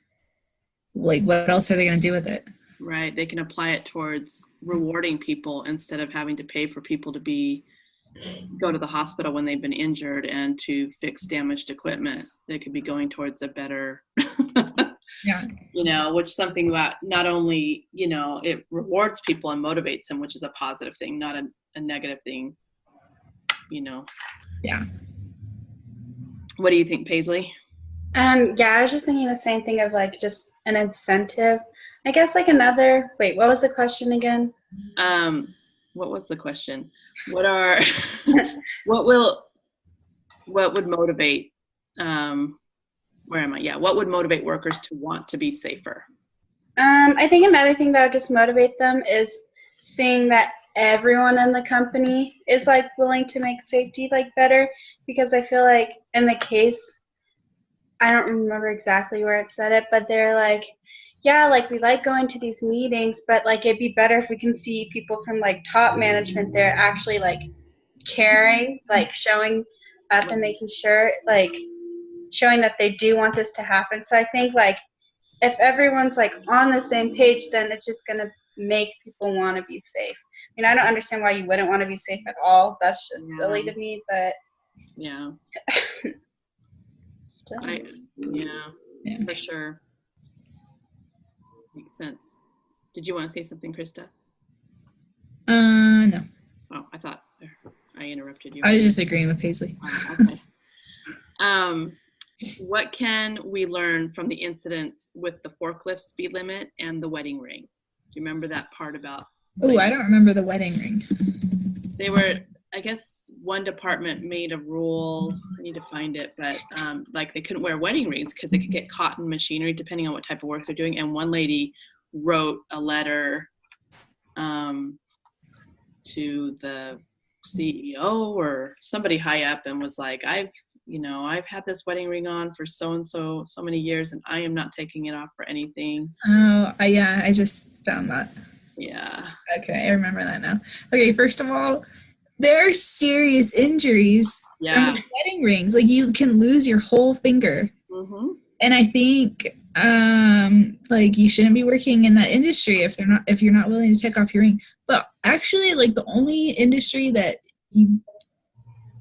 like, what else are they going to do with it? Right. They can apply it towards rewarding people instead of having to pay for people to go to the hospital when they've been injured and to fix damaged equipment. They could be going towards a better, which is something that not only, it rewards people and motivates them, which is a positive thing, not a negative thing, Yeah. What do you think, Paisley? I was just thinking the same thing of like just an incentive. I guess like what was the question again? What was the question? What would motivate, where am I? Yeah. What would motivate workers to want to be safer? I think another thing that would just motivate them is seeing that everyone in the company is like willing to make safety like better, because I feel like in the case, I don't remember exactly where it said it, but they're like, yeah, like we like going to these meetings, but like it'd be better if we can see people from like top management there actually like caring, like showing up and making sure, like showing that they do want this to happen. So I think like if everyone's like on the same page, then it's just gonna make people want to be safe. I mean, I don't understand why you wouldn't want to be safe at all. That's just silly to me, but yeah. still. Yeah, for sure. Makes sense. Did you want to say something, Krista? No. Oh, I thought I interrupted you. I was just agreeing with Paisley. Okay. What can we learn from the incident with the forklift speed limit and the wedding ring? Do you remember that part about? Oh, I don't remember the wedding ring. They were, I guess one department made a rule, I need to find it, but like they couldn't wear wedding rings because it could get caught in machinery depending on what type of work they're doing. And one lady wrote a letter to the CEO or somebody high up and was like, I've had this wedding ring on for so many years and I am not taking it off for anything. Oh, yeah, I just found that. Yeah. Okay, I remember that now. Okay, first of all, there are serious injuries from wedding rings. Like you can lose your whole finger. Mm-hmm. And I think like you shouldn't be working in that industry if you're not willing to take off your ring. But actually, like the only industry that you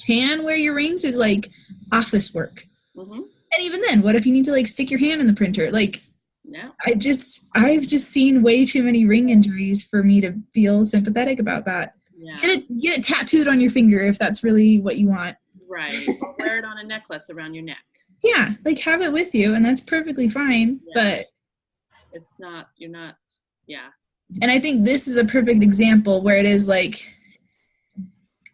can wear your rings is like office work. Mm-hmm. And even then, what if you need to like stick your hand in the printer? Like, yeah. I've just seen way too many ring injuries for me to feel sympathetic about that. Yeah. Get it tattooed on your finger if that's really what you want. Right. Or wear it on a necklace around your neck. Yeah, like have it with you, and that's perfectly fine. Yeah. But it's not. You're not. Yeah. And I think this is a perfect example where it is like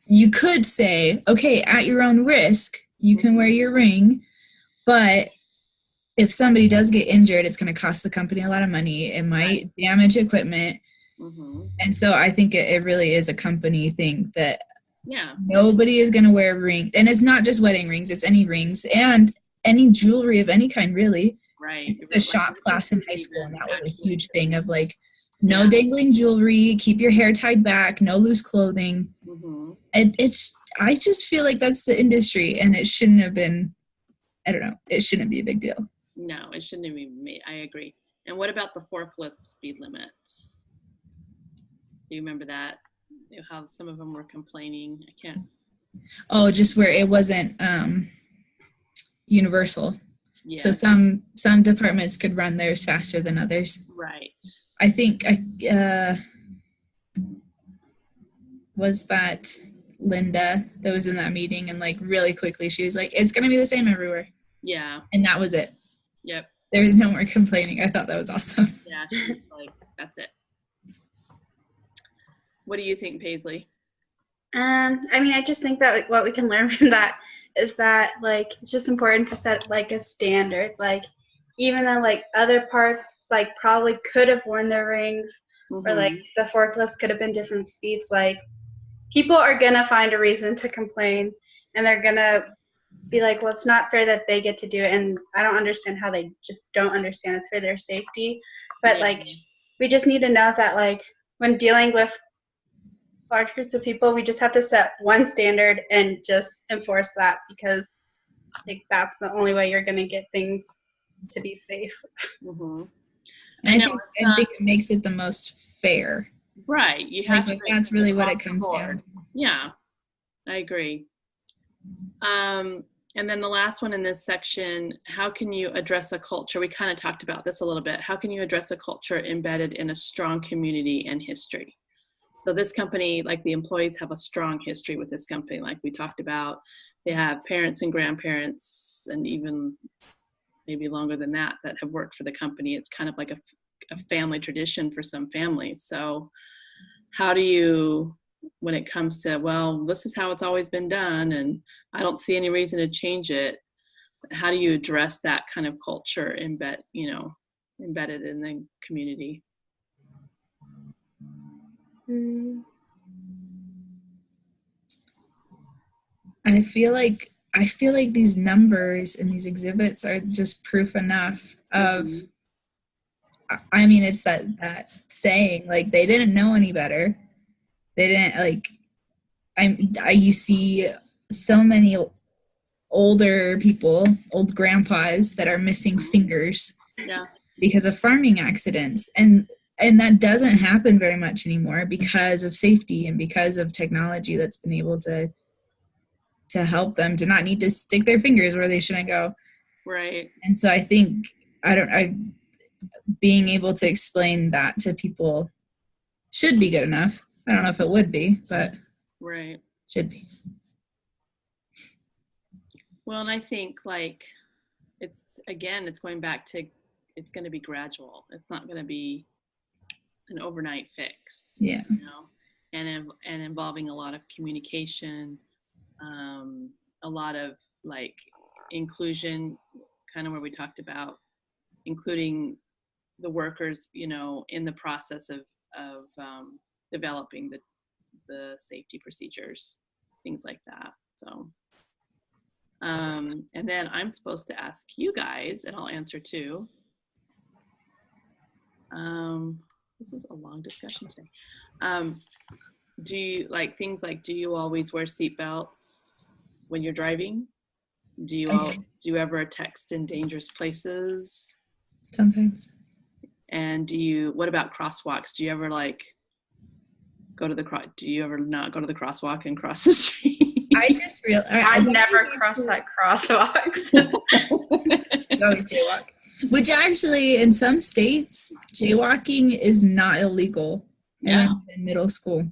you could say, okay, at your own risk, you can wear your ring, but if somebody does get injured, it's going to cost the company a lot of money. It might damage equipment. Mm-hmm. And so I think it really is a company thing that nobody is going to wear a ring. And it's not just wedding rings, it's any rings and any jewelry of any kind, really. Right. I took a shop class in high school, and that was a huge thing of like, no dangling jewelry, keep your hair tied back, no loose clothing. Mm-hmm. I just feel like that's the industry, and it shouldn't have been, I don't know, it shouldn't be a big deal. No, it shouldn't have been made. I agree. And what about the forklift speed limit? Do you remember that? How some of them were complaining? I can't. Oh, just where it wasn't universal. Yeah. So some departments could run theirs faster than others. Right. I think was that Linda that was in that meeting, and like really quickly she was like, it's going to be the same everywhere. Yeah. And that was it. Yep. There was no more complaining. I thought that was awesome. Yeah. Like, that's it. What do you think, Paisley? I mean, I just think that like, what we can learn from that is that like it's just important to set like a standard. Like even though like other parts like probably could have worn their rings, or like the forklifts could have been different speeds, like people are gonna find a reason to complain, and they're gonna be like, well, it's not fair that they get to do it, and I don't understand how they just don't understand it's for their safety. But like we just need to know that like when dealing with large groups of people, we just have to set one standard and just enforce that, because like that's the only way you're going to get things to be safe. Mm-hmm. And I think it makes it the most fair. Right. You have like, that's really what it comes down to. Yeah, I agree. And then the last one in this section, how can you address a culture? We kind of talked about this a little bit. How can you address a culture embedded in a strong community and history? So this company, like the employees have a strong history with this company, like we talked about. They have parents and grandparents, and even maybe longer than that have worked for the company. It's kind of like a family tradition for some families. So how do you, when it comes to, well, this is how it's always been done, and I don't see any reason to change it, how do you address that kind of culture embedded in the community? I feel like these numbers and these exhibits are just proof enough of, I mean, it's that saying, like, they didn't know any better. They didn't, like, you see so many older people, old grandpas that are missing fingers because of farming accidents. And that doesn't happen very much anymore because of safety and because of technology that's been able to help them to not need to stick their fingers where they shouldn't go. Right. And so I think being able to explain that to people should be good enough. I don't know if it would be, but right. Should be. Well, and I think like it's going back to, it's going to be gradual. It's not going to be an overnight fix. Yeah. You know, and involving a lot of communication, a lot of like inclusion, kind of where we talked about including the workers, you know, in the process of developing the safety procedures, things like that. So, and then I'm supposed to ask you guys, and I'll answer too. This is a long discussion today. Do you like things like, do you always wear seatbelts when you're driving? Do you ever text in dangerous places? Sometimes. And what about crosswalks? Do you ever like do you ever not go to the crosswalk and cross the street? I just realized I never cross that crosswalks. You always jaywalk. Which actually, in some states, jaywalking is not illegal. Yeah. In middle school,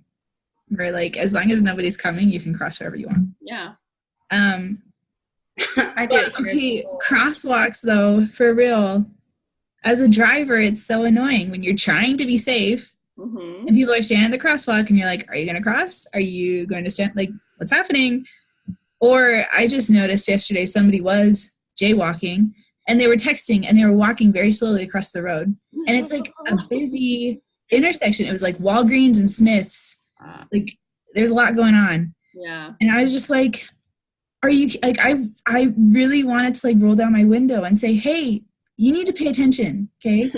where like as long as nobody's coming, you can cross wherever you want. Yeah. I do. Okay, crosswalks though, for real. As a driver, it's so annoying when you're trying to be safe. Mm-hmm. And people are standing at the crosswalk and you're like, are you going to cross? Are you going to stand? Like, what's happening? Or I just noticed yesterday somebody was jaywalking and they were texting and they were walking very slowly across the road. And it's like a busy intersection. It was like Walgreens and Smith's. Like, there's a lot going on. Yeah. And I was just like, are you, like, I really wanted to like roll down my window and say, hey, you need to pay attention, okay?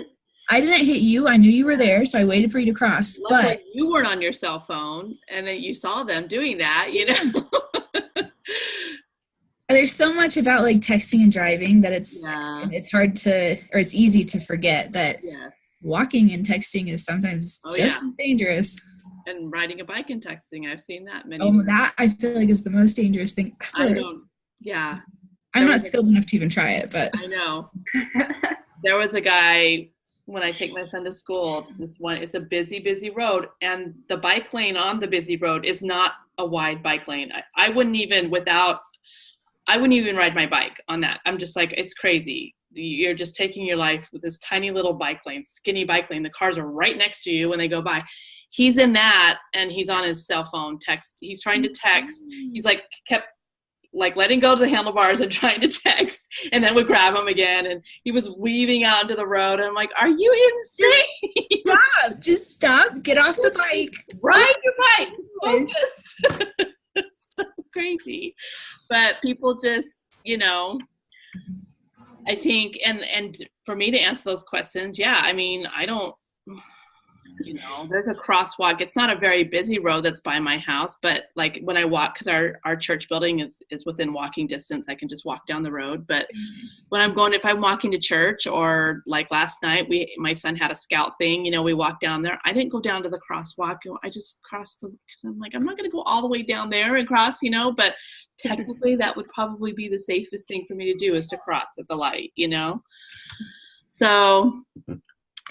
I didn't hit you. I knew you were there, so I waited for you to cross. Luckily, but you weren't on your cell phone, and then you saw them doing that, you know? There's so much about like texting and driving that it's hard to, or it's easy to forget that walking and texting is sometimes just as dangerous. And riding a bike and texting, I've seen that many times. That I feel like is the most dangerous thing ever. I'm not skilled enough to even try it, but I know. There was a guy when I take my son to school, it's a busy road, and the bike lane on the busy road is not a wide bike lane. I wouldn't even ride my bike on that. I'm just like, it's crazy. You're just taking your life with this tiny little bike lane, skinny bike lane. The cars are right next to you when they go by. He's in that, and he's on his cell phone he's trying to text. He's like kept like letting go to the handlebars and trying to text, and then would grab him again, and he was weaving out into the road, and I'm like, are you insane? Just stop, get off the bike, ride your bike, focus. It's so crazy. But people just, you know, I think, and for me to answer those questions, I mean, I don't, you know, there's a crosswalk. It's not a very busy road that's by my house, but like when I walk, because our church building is within walking distance, I can just walk down the road. But when if I'm walking to church, or like last night, my son had a scout thing, you know, we walked down there. I didn't go down to the crosswalk. I just crossed because I'm like, I'm not going to go all the way down there and cross, you know, but technically that would probably be the safest thing for me to do, is to cross at the light, you know? So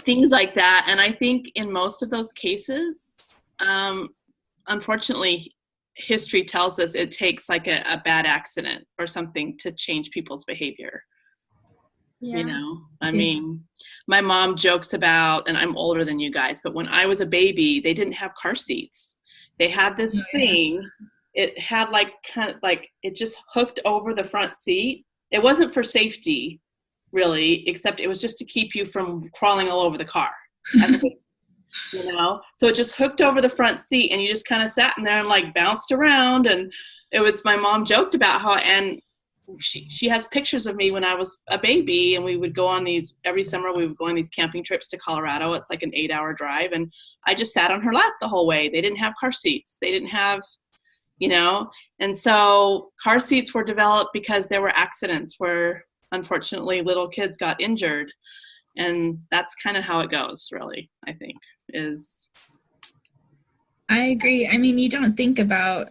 things like that. And I think in most of those cases, unfortunately, history tells us it takes like a bad accident or something to change people's behavior. You know, I mean, my mom jokes about, and I'm older than you guys, but when I was a baby, they didn't have car seats. They had this thing. It had like kind of like, it just hooked over the front seat. It wasn't for safety, really, except it was just to keep you from crawling all over the car. you know? So it just hooked over the front seat, and you just kind of sat in there and like bounced around. And it was, my mom joked about how, and she has pictures of me when I was a baby, and we would go on these, every summer we would go on these camping trips to Colorado. It's like an 8-hour drive, and I just sat on her lap the whole way. They didn't have car seats. They didn't have, you know, and so car seats were developed because there were accidents where unfortunately little kids got injured. And that's kind of how it goes, really, I think, is. I agree. I mean, you don't think about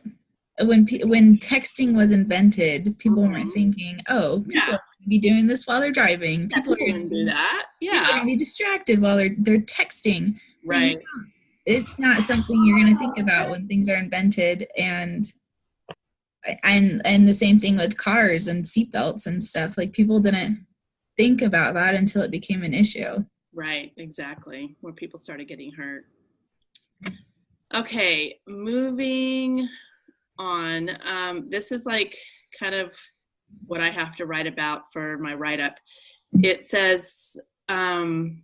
when texting was invented, people weren't thinking, oh, people are going to be doing this while they're driving. People are going to do that. People are going to be distracted while they're texting. Right. It's not something you're going to think about when things are invented, and the same thing with cars and seatbelts and stuff. Like, people didn't think about that until it became an issue. Right, exactly. Where people started getting hurt. Okay, moving on. This is like kind of what I have to write about for my write-up. It says, ask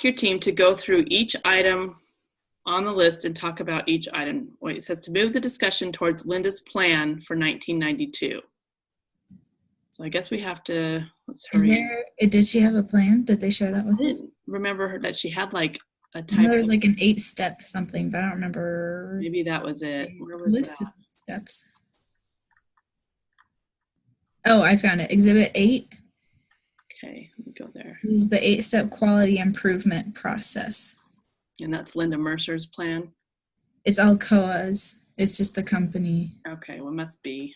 your team to go through each item on the list and talk about each item. Wait, it says to move the discussion towards Linda's plan for 1992. So I guess we have to, let's hurry. Did she have a plan? Did they share that with us? I didn't remember her that she had like a type. There was like an 8-step something, but I don't remember. Maybe that was it. Where was list that? of steps. Oh, I found it. Exhibit 8. Okay, let me go there. This is the 8-step quality improvement process. And that's Linda Mercer's plan? It's Alcoa's. It's just the company. Okay, well, it must be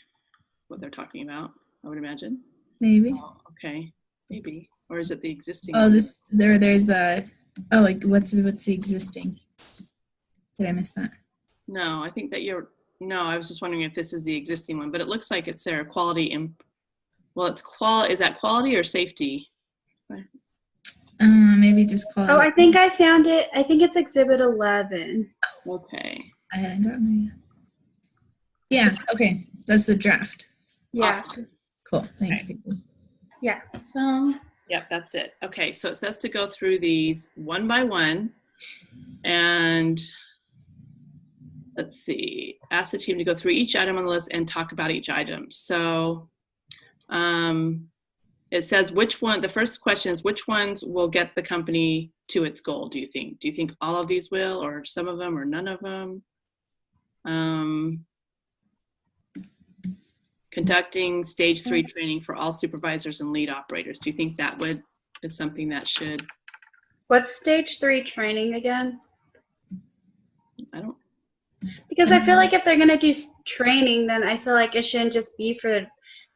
what they're talking about, I would imagine. Maybe. Oh, okay, maybe. Or is it the existing Oh, one? there's a, oh, like what's the existing? Did I miss that? No, I think that no, I was just wondering if this is the existing one, but it looks like it's there, quality, well, is that quality or safety? Maybe just quality. Oh, I think I found it. I think it's Exhibit 11. Okay. I hadn't gotten there yet. Yeah, okay. That's the draft. Yeah. Awesome. Cool. Thanks, Okay. people. Yeah. So. Yep, that's it. Okay, so it says to go through these one by one, and let's see, ask the team to go through each item on the list and talk about each item. So it says the first question is, which ones will get the company to its goal, do you think? Do you think all of these will, or some of them, or none of them? Conducting stage 3 training for all supervisors and lead operators. Do you think that is something that should? What's stage 3 training again? I don't. Because I feel like if they're going to do training, then I feel like it shouldn't just be for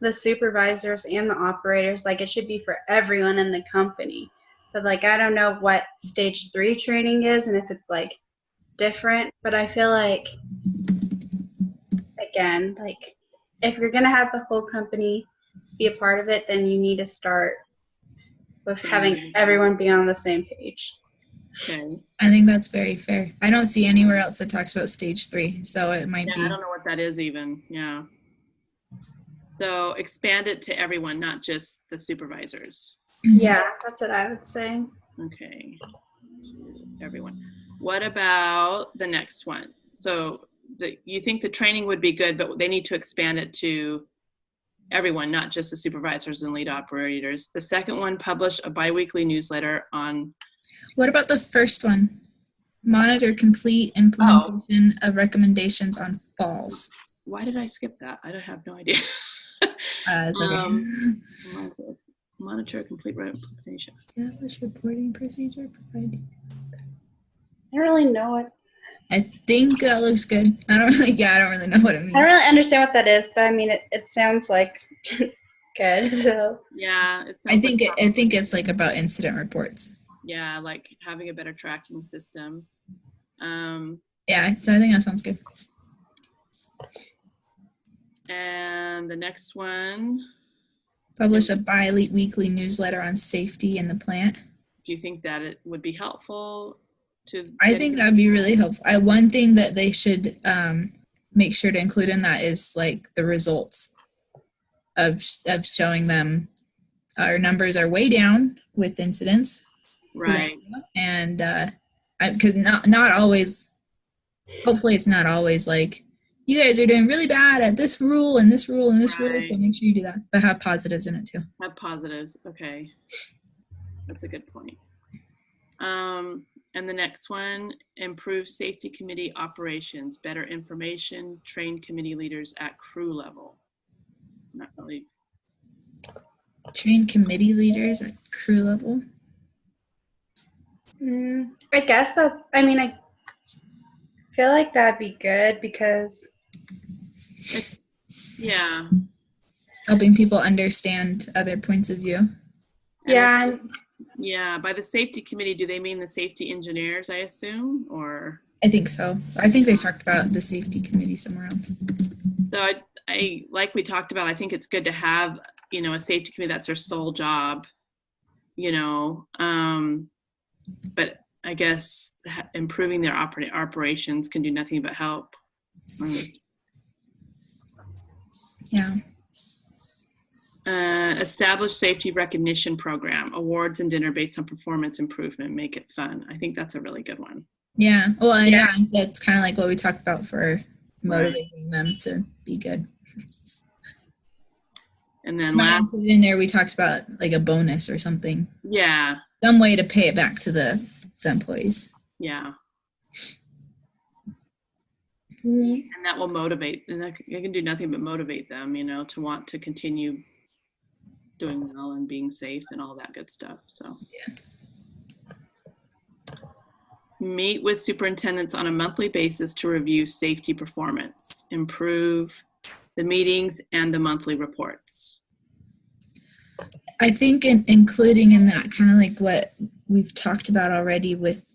the supervisors and the operators. Like, it should be for everyone in the company. But like, I don't know what stage 3 training is and if it's like different, but I feel like, again, like, if you're going to have the whole company be a part of it, then you need to start with having everyone be on the same page. Okay. I think that's very fair. I don't see anywhere else that talks about stage 3, so it might be. I don't know what that is even. Yeah. So expand it to everyone, not just the supervisors. Yeah, that's what I would say. Okay. Everyone. What about the next one? So you think the training would be good, but they need to expand it to everyone, not just the supervisors and lead operators. The second one, publish a biweekly newsletter on. What about the first one? Monitor complete implementation of recommendations on falls. Why did I skip that? I have no idea. It's okay. Monitor complete implementation. Establish reporting procedure. Provide. I don't really know what. I think that looks good. I don't really know what it means. I don't really understand what that is, but I mean, it sounds like good. So yeah, I think it's like about incident reports. Yeah, like having a better tracking system. Yeah, so I think that sounds good. And the next one. Publish a bi-weekly newsletter on safety in the plant. Do you think that it would be helpful? I think that would be really helpful. One thing that they should make sure to include in that is like the results of showing them our numbers are way down with incidents, Right. And because not always, hopefully it's not always like, you guys are doing really bad at this rule and this rule and this rule, so Right. make sure you do that. But have positives in it too. Have positives. Okay. That's a good point. And the next one, improve safety committee operations, better information, train committee leaders at crew level. Not really. Train committee leaders at crew level. I guess that's, I mean, I feel like that'd be good because Yeah. Helping people understand other points of view. yeah, Yeah, by the safety committee, do they mean the safety engineers, I assume, or? I think so. I think they talked about the safety committee somewhere else. So I like we talked about, I think it's good to have, a safety committee that's their sole job, but I guess improving their operations can do nothing but help. Yeah. Establish safety recognition program, awards and dinner based on performance improvement, make it fun. I think that's a really good one. Yeah. Well, yeah, that's kind of like what we talked about for motivating them to be good. And then last in there, we talked about like a bonus or something. Yeah. Some way to pay it back to the employees. Yeah. Mhm. And that will motivate, and that can do nothing but motivate them, to want to continue doing well and being safe and all that good stuff. So yeah. Meet with superintendents on a monthly basis to review safety performance, improve the meetings and the monthly reports. I think including in that kind of like what we've talked about already with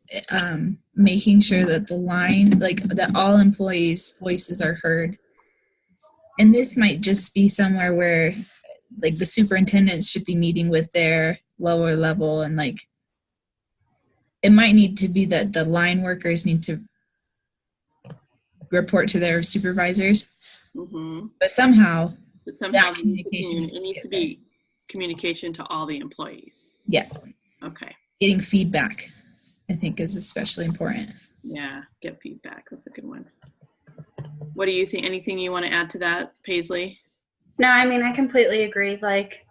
making sure that the line, like that all employees' voices are heard. And this might just be somewhere where like the superintendents should be meeting with their lower level, and like it might need to be that the line workers need to report to their supervisors. Mm-hmm. But somehow that communication it needs to be communication to all the employees. Yeah. Okay. Getting feedback, I think, is especially important. Yeah, get feedback. That's a good one. What do you think? Anything you want to add to that, Paisley? No, I mean, I completely agree. Like,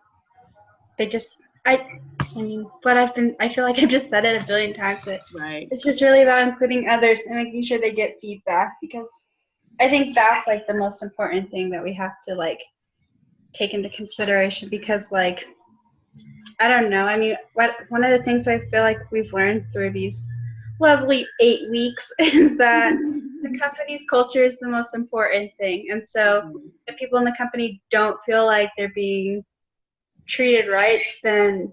I mean, but I feel like I've just said it a billion times, but right. It's just really about including others and making sure they get feedback, because I think that's like the most important thing that we have to like take into consideration, because like, I don't know. I mean, one of the things I feel like we've learned through these lovely 8 weeks is that the company's culture is the most important thing. And so if people in the company don't feel like they're being treated right, then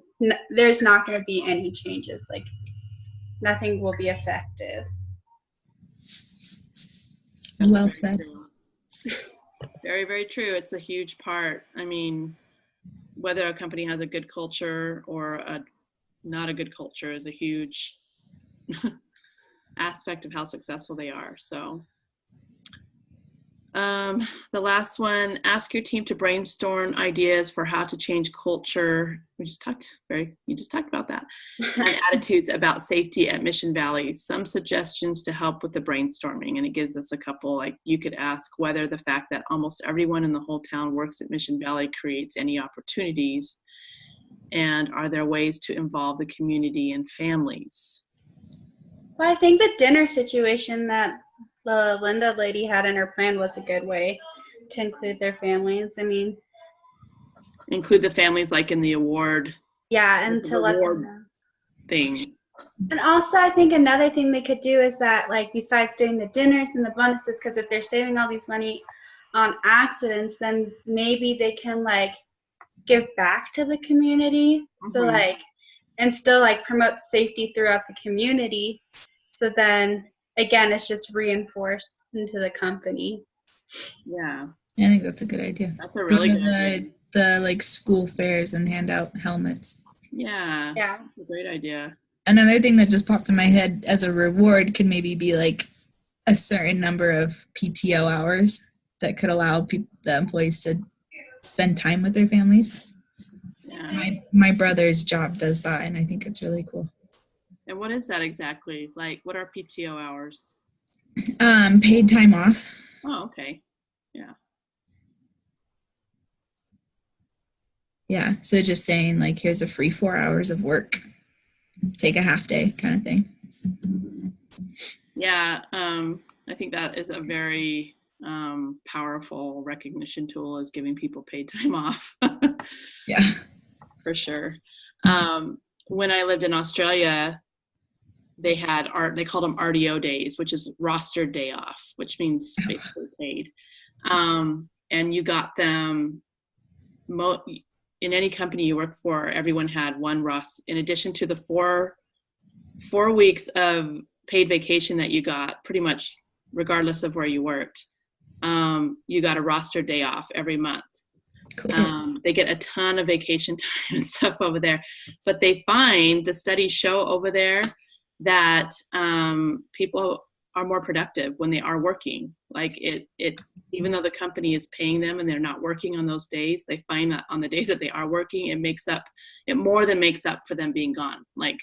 there's not going to be any changes. Like, nothing will be effective. Well said. Very, very true. It's a huge part. I mean, whether a company has a good culture or not a good culture is a huge aspect of how successful they are. So the last one, ask your team to brainstorm ideas for how to change culture. You just talked about that. And attitudes about safety at Mission Valley. Some suggestions to help with the brainstorming. And it gives us a couple, like you could ask whether the fact that almost everyone in the whole town works at Mission Valley creates any opportunities. And are there ways to involve the community and families? Well, I think the dinner situation that the Linda lady had in her plan was a good way to include their families. I mean, include the families like in the award. Yeah, and to let them know. Thing. And also, I think another thing they could do is that, like, besides doing the dinners and the bonuses, because if they're saving all these money on accidents, then maybe they can like give back to the community. Mm-hmm. So like, and still like promote safety throughout the community. So then again, it's just reinforced into the company. Yeah. I think that's a good idea. That's a really good idea. The like school fairs and hand out helmets. Yeah. Yeah. That's a great idea. Another thing that just popped in my head as a reward could maybe be like a certain number of PTO hours that could allow the employees to spend time with their families. Yeah. My brother's job does that, and I think it's really cool. And what is that exactly? Like, what are PTO hours? Paid time off. Oh, okay. Yeah. Yeah. So just saying like, here's a free 4 hours of work. Take a half day kind of thing. Yeah. I think that is a very powerful recognition tool, is giving people paid time off. Yeah. For sure. When I lived in Australia, they called them RDO days, which is rostered day off, which means basically paid. And you got them in any company you work for. Everyone had one in addition to the four weeks of paid vacation that you got, pretty much regardless of where you worked. You got a rostered day off every month. Cool. They get a ton of vacation time and stuff over there, but the studies show over there that people are more productive when they are working. Like even though the company is paying them and they're not working on those days, they find that on the days that they are working, it more than makes up for them being gone. Like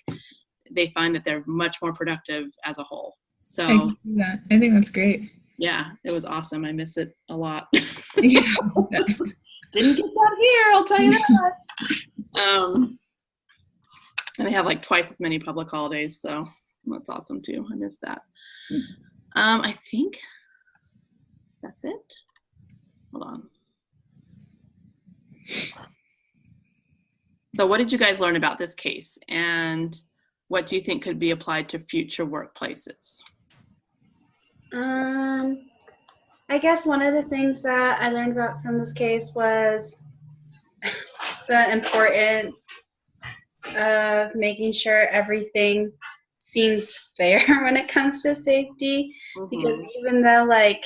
they find that they're much more productive as a whole. So I can see that. I think that's great. Yeah, it was awesome. I miss it a lot. Yeah. Didn't get that here, I'll tell you that. And they have like twice as many public holidays, so that's awesome too. I miss that. I think that's it. Hold on. So what did you guys learn about this case, and what do you think could be applied to future workplaces? I guess one of the things that I learned about from this case was the importance of making sure everything seems fair when it comes to safety. Mm-hmm. Because even though like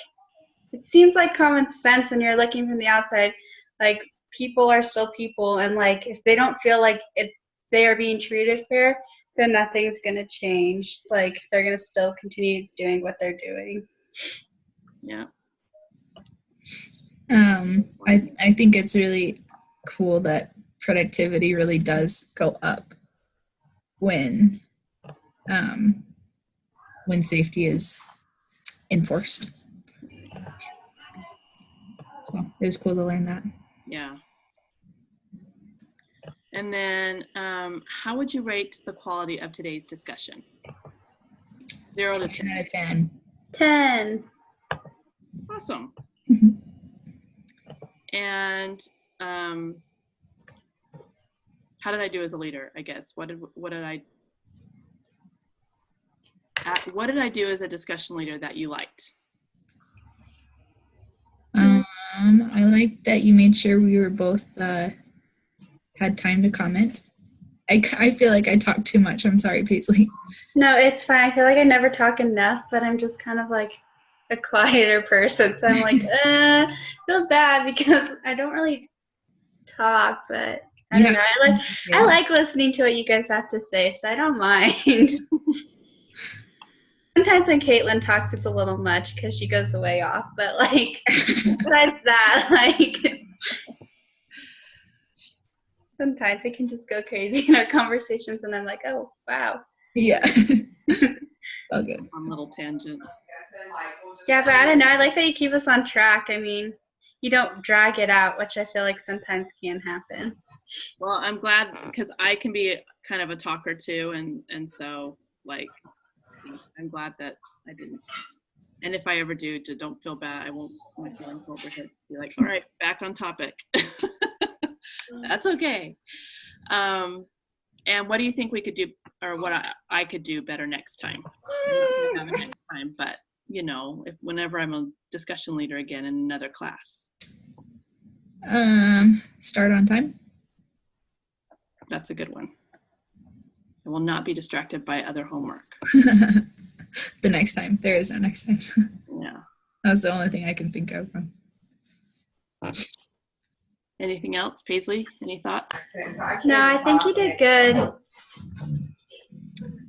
it seems like common sense when you're looking from the outside, like people are still people, and like if they don't feel like they are being treated fair, then nothing's gonna change. Like they're gonna still continue doing what they're doing. Yeah. I think it's really cool that productivity really does go up when safety is enforced. So it was cool to learn that. Yeah. And then how would you rate the quality of today's discussion? 0 to 10. 10 out of 10. 10. Awesome. And how did I do as a leader, I guess? What did I do as a discussion leader that you liked? I liked that you made sure we were both had time to comment. I feel like I talk too much. I'm sorry, Paisley. No, it's fine. I feel like I never talk enough, but I'm just kind of like a quieter person. So I'm like, I feel bad because I don't really talk, but I don't know. I like listening to what you guys have to say, so I don't mind. Sometimes when Caitlin talks, it's a little much because she goes way off, but like besides that, like sometimes it can just go crazy in our conversations, and I'm like, oh wow. Yeah. All good. On little tangents. Yeah, but I don't know. I like that you keep us on track. I mean, you don't drag it out, which I feel like sometimes can happen. Well, I'm glad because I can be kind of a talker too, and so like I'm glad that I didn't. And if I ever do, don't feel bad. I won't. My feelings won't hurt. Be like, all right, back on topic. That's okay. And what do you think we could do, or what I could do better next time? I'm not gonna have it next time, but you know, whenever I'm a discussion leader again in another class. Start on time. That's a good one. I will not be distracted by other homework. The next time. There is no next time. Yeah. That's the only thing I can think of. Anything else, Paisley? Any thoughts? No, I think you did good.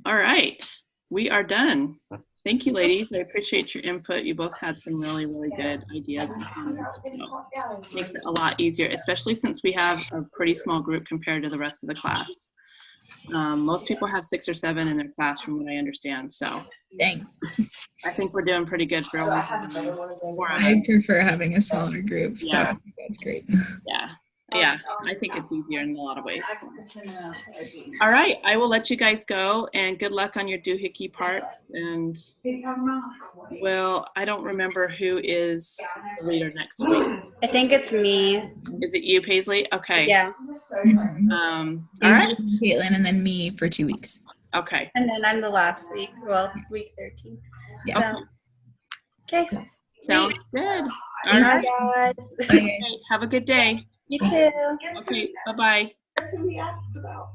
All right. We are done. Thank you, ladies. I appreciate your input. You both had some really, really good ideas. Makes it a lot easier, especially since we have a pretty small group compared to the rest of the class. Most people have 6 or 7 in their class, from what I understand. So Dang. I think we're doing pretty good for only having 4 of I us. prefer having a smaller group, so Yeah. that's great. Yeah, I think it's easier in a lot of ways. All right, I will let you guys go, and good luck on your doohickey parts. And I don't remember who is the leader next week. I think it's me. Is it you, Paisley? Okay. Yeah. All right. Caitlin, and then me for 2 weeks. Okay. And then I'm the last week. Well, week 13. Yeah. So, okay. Sounds good. All Thanks, right. Guys. Bye, guys. Okay, have a good day. You too. Okay, bye-bye. That's what we asked about.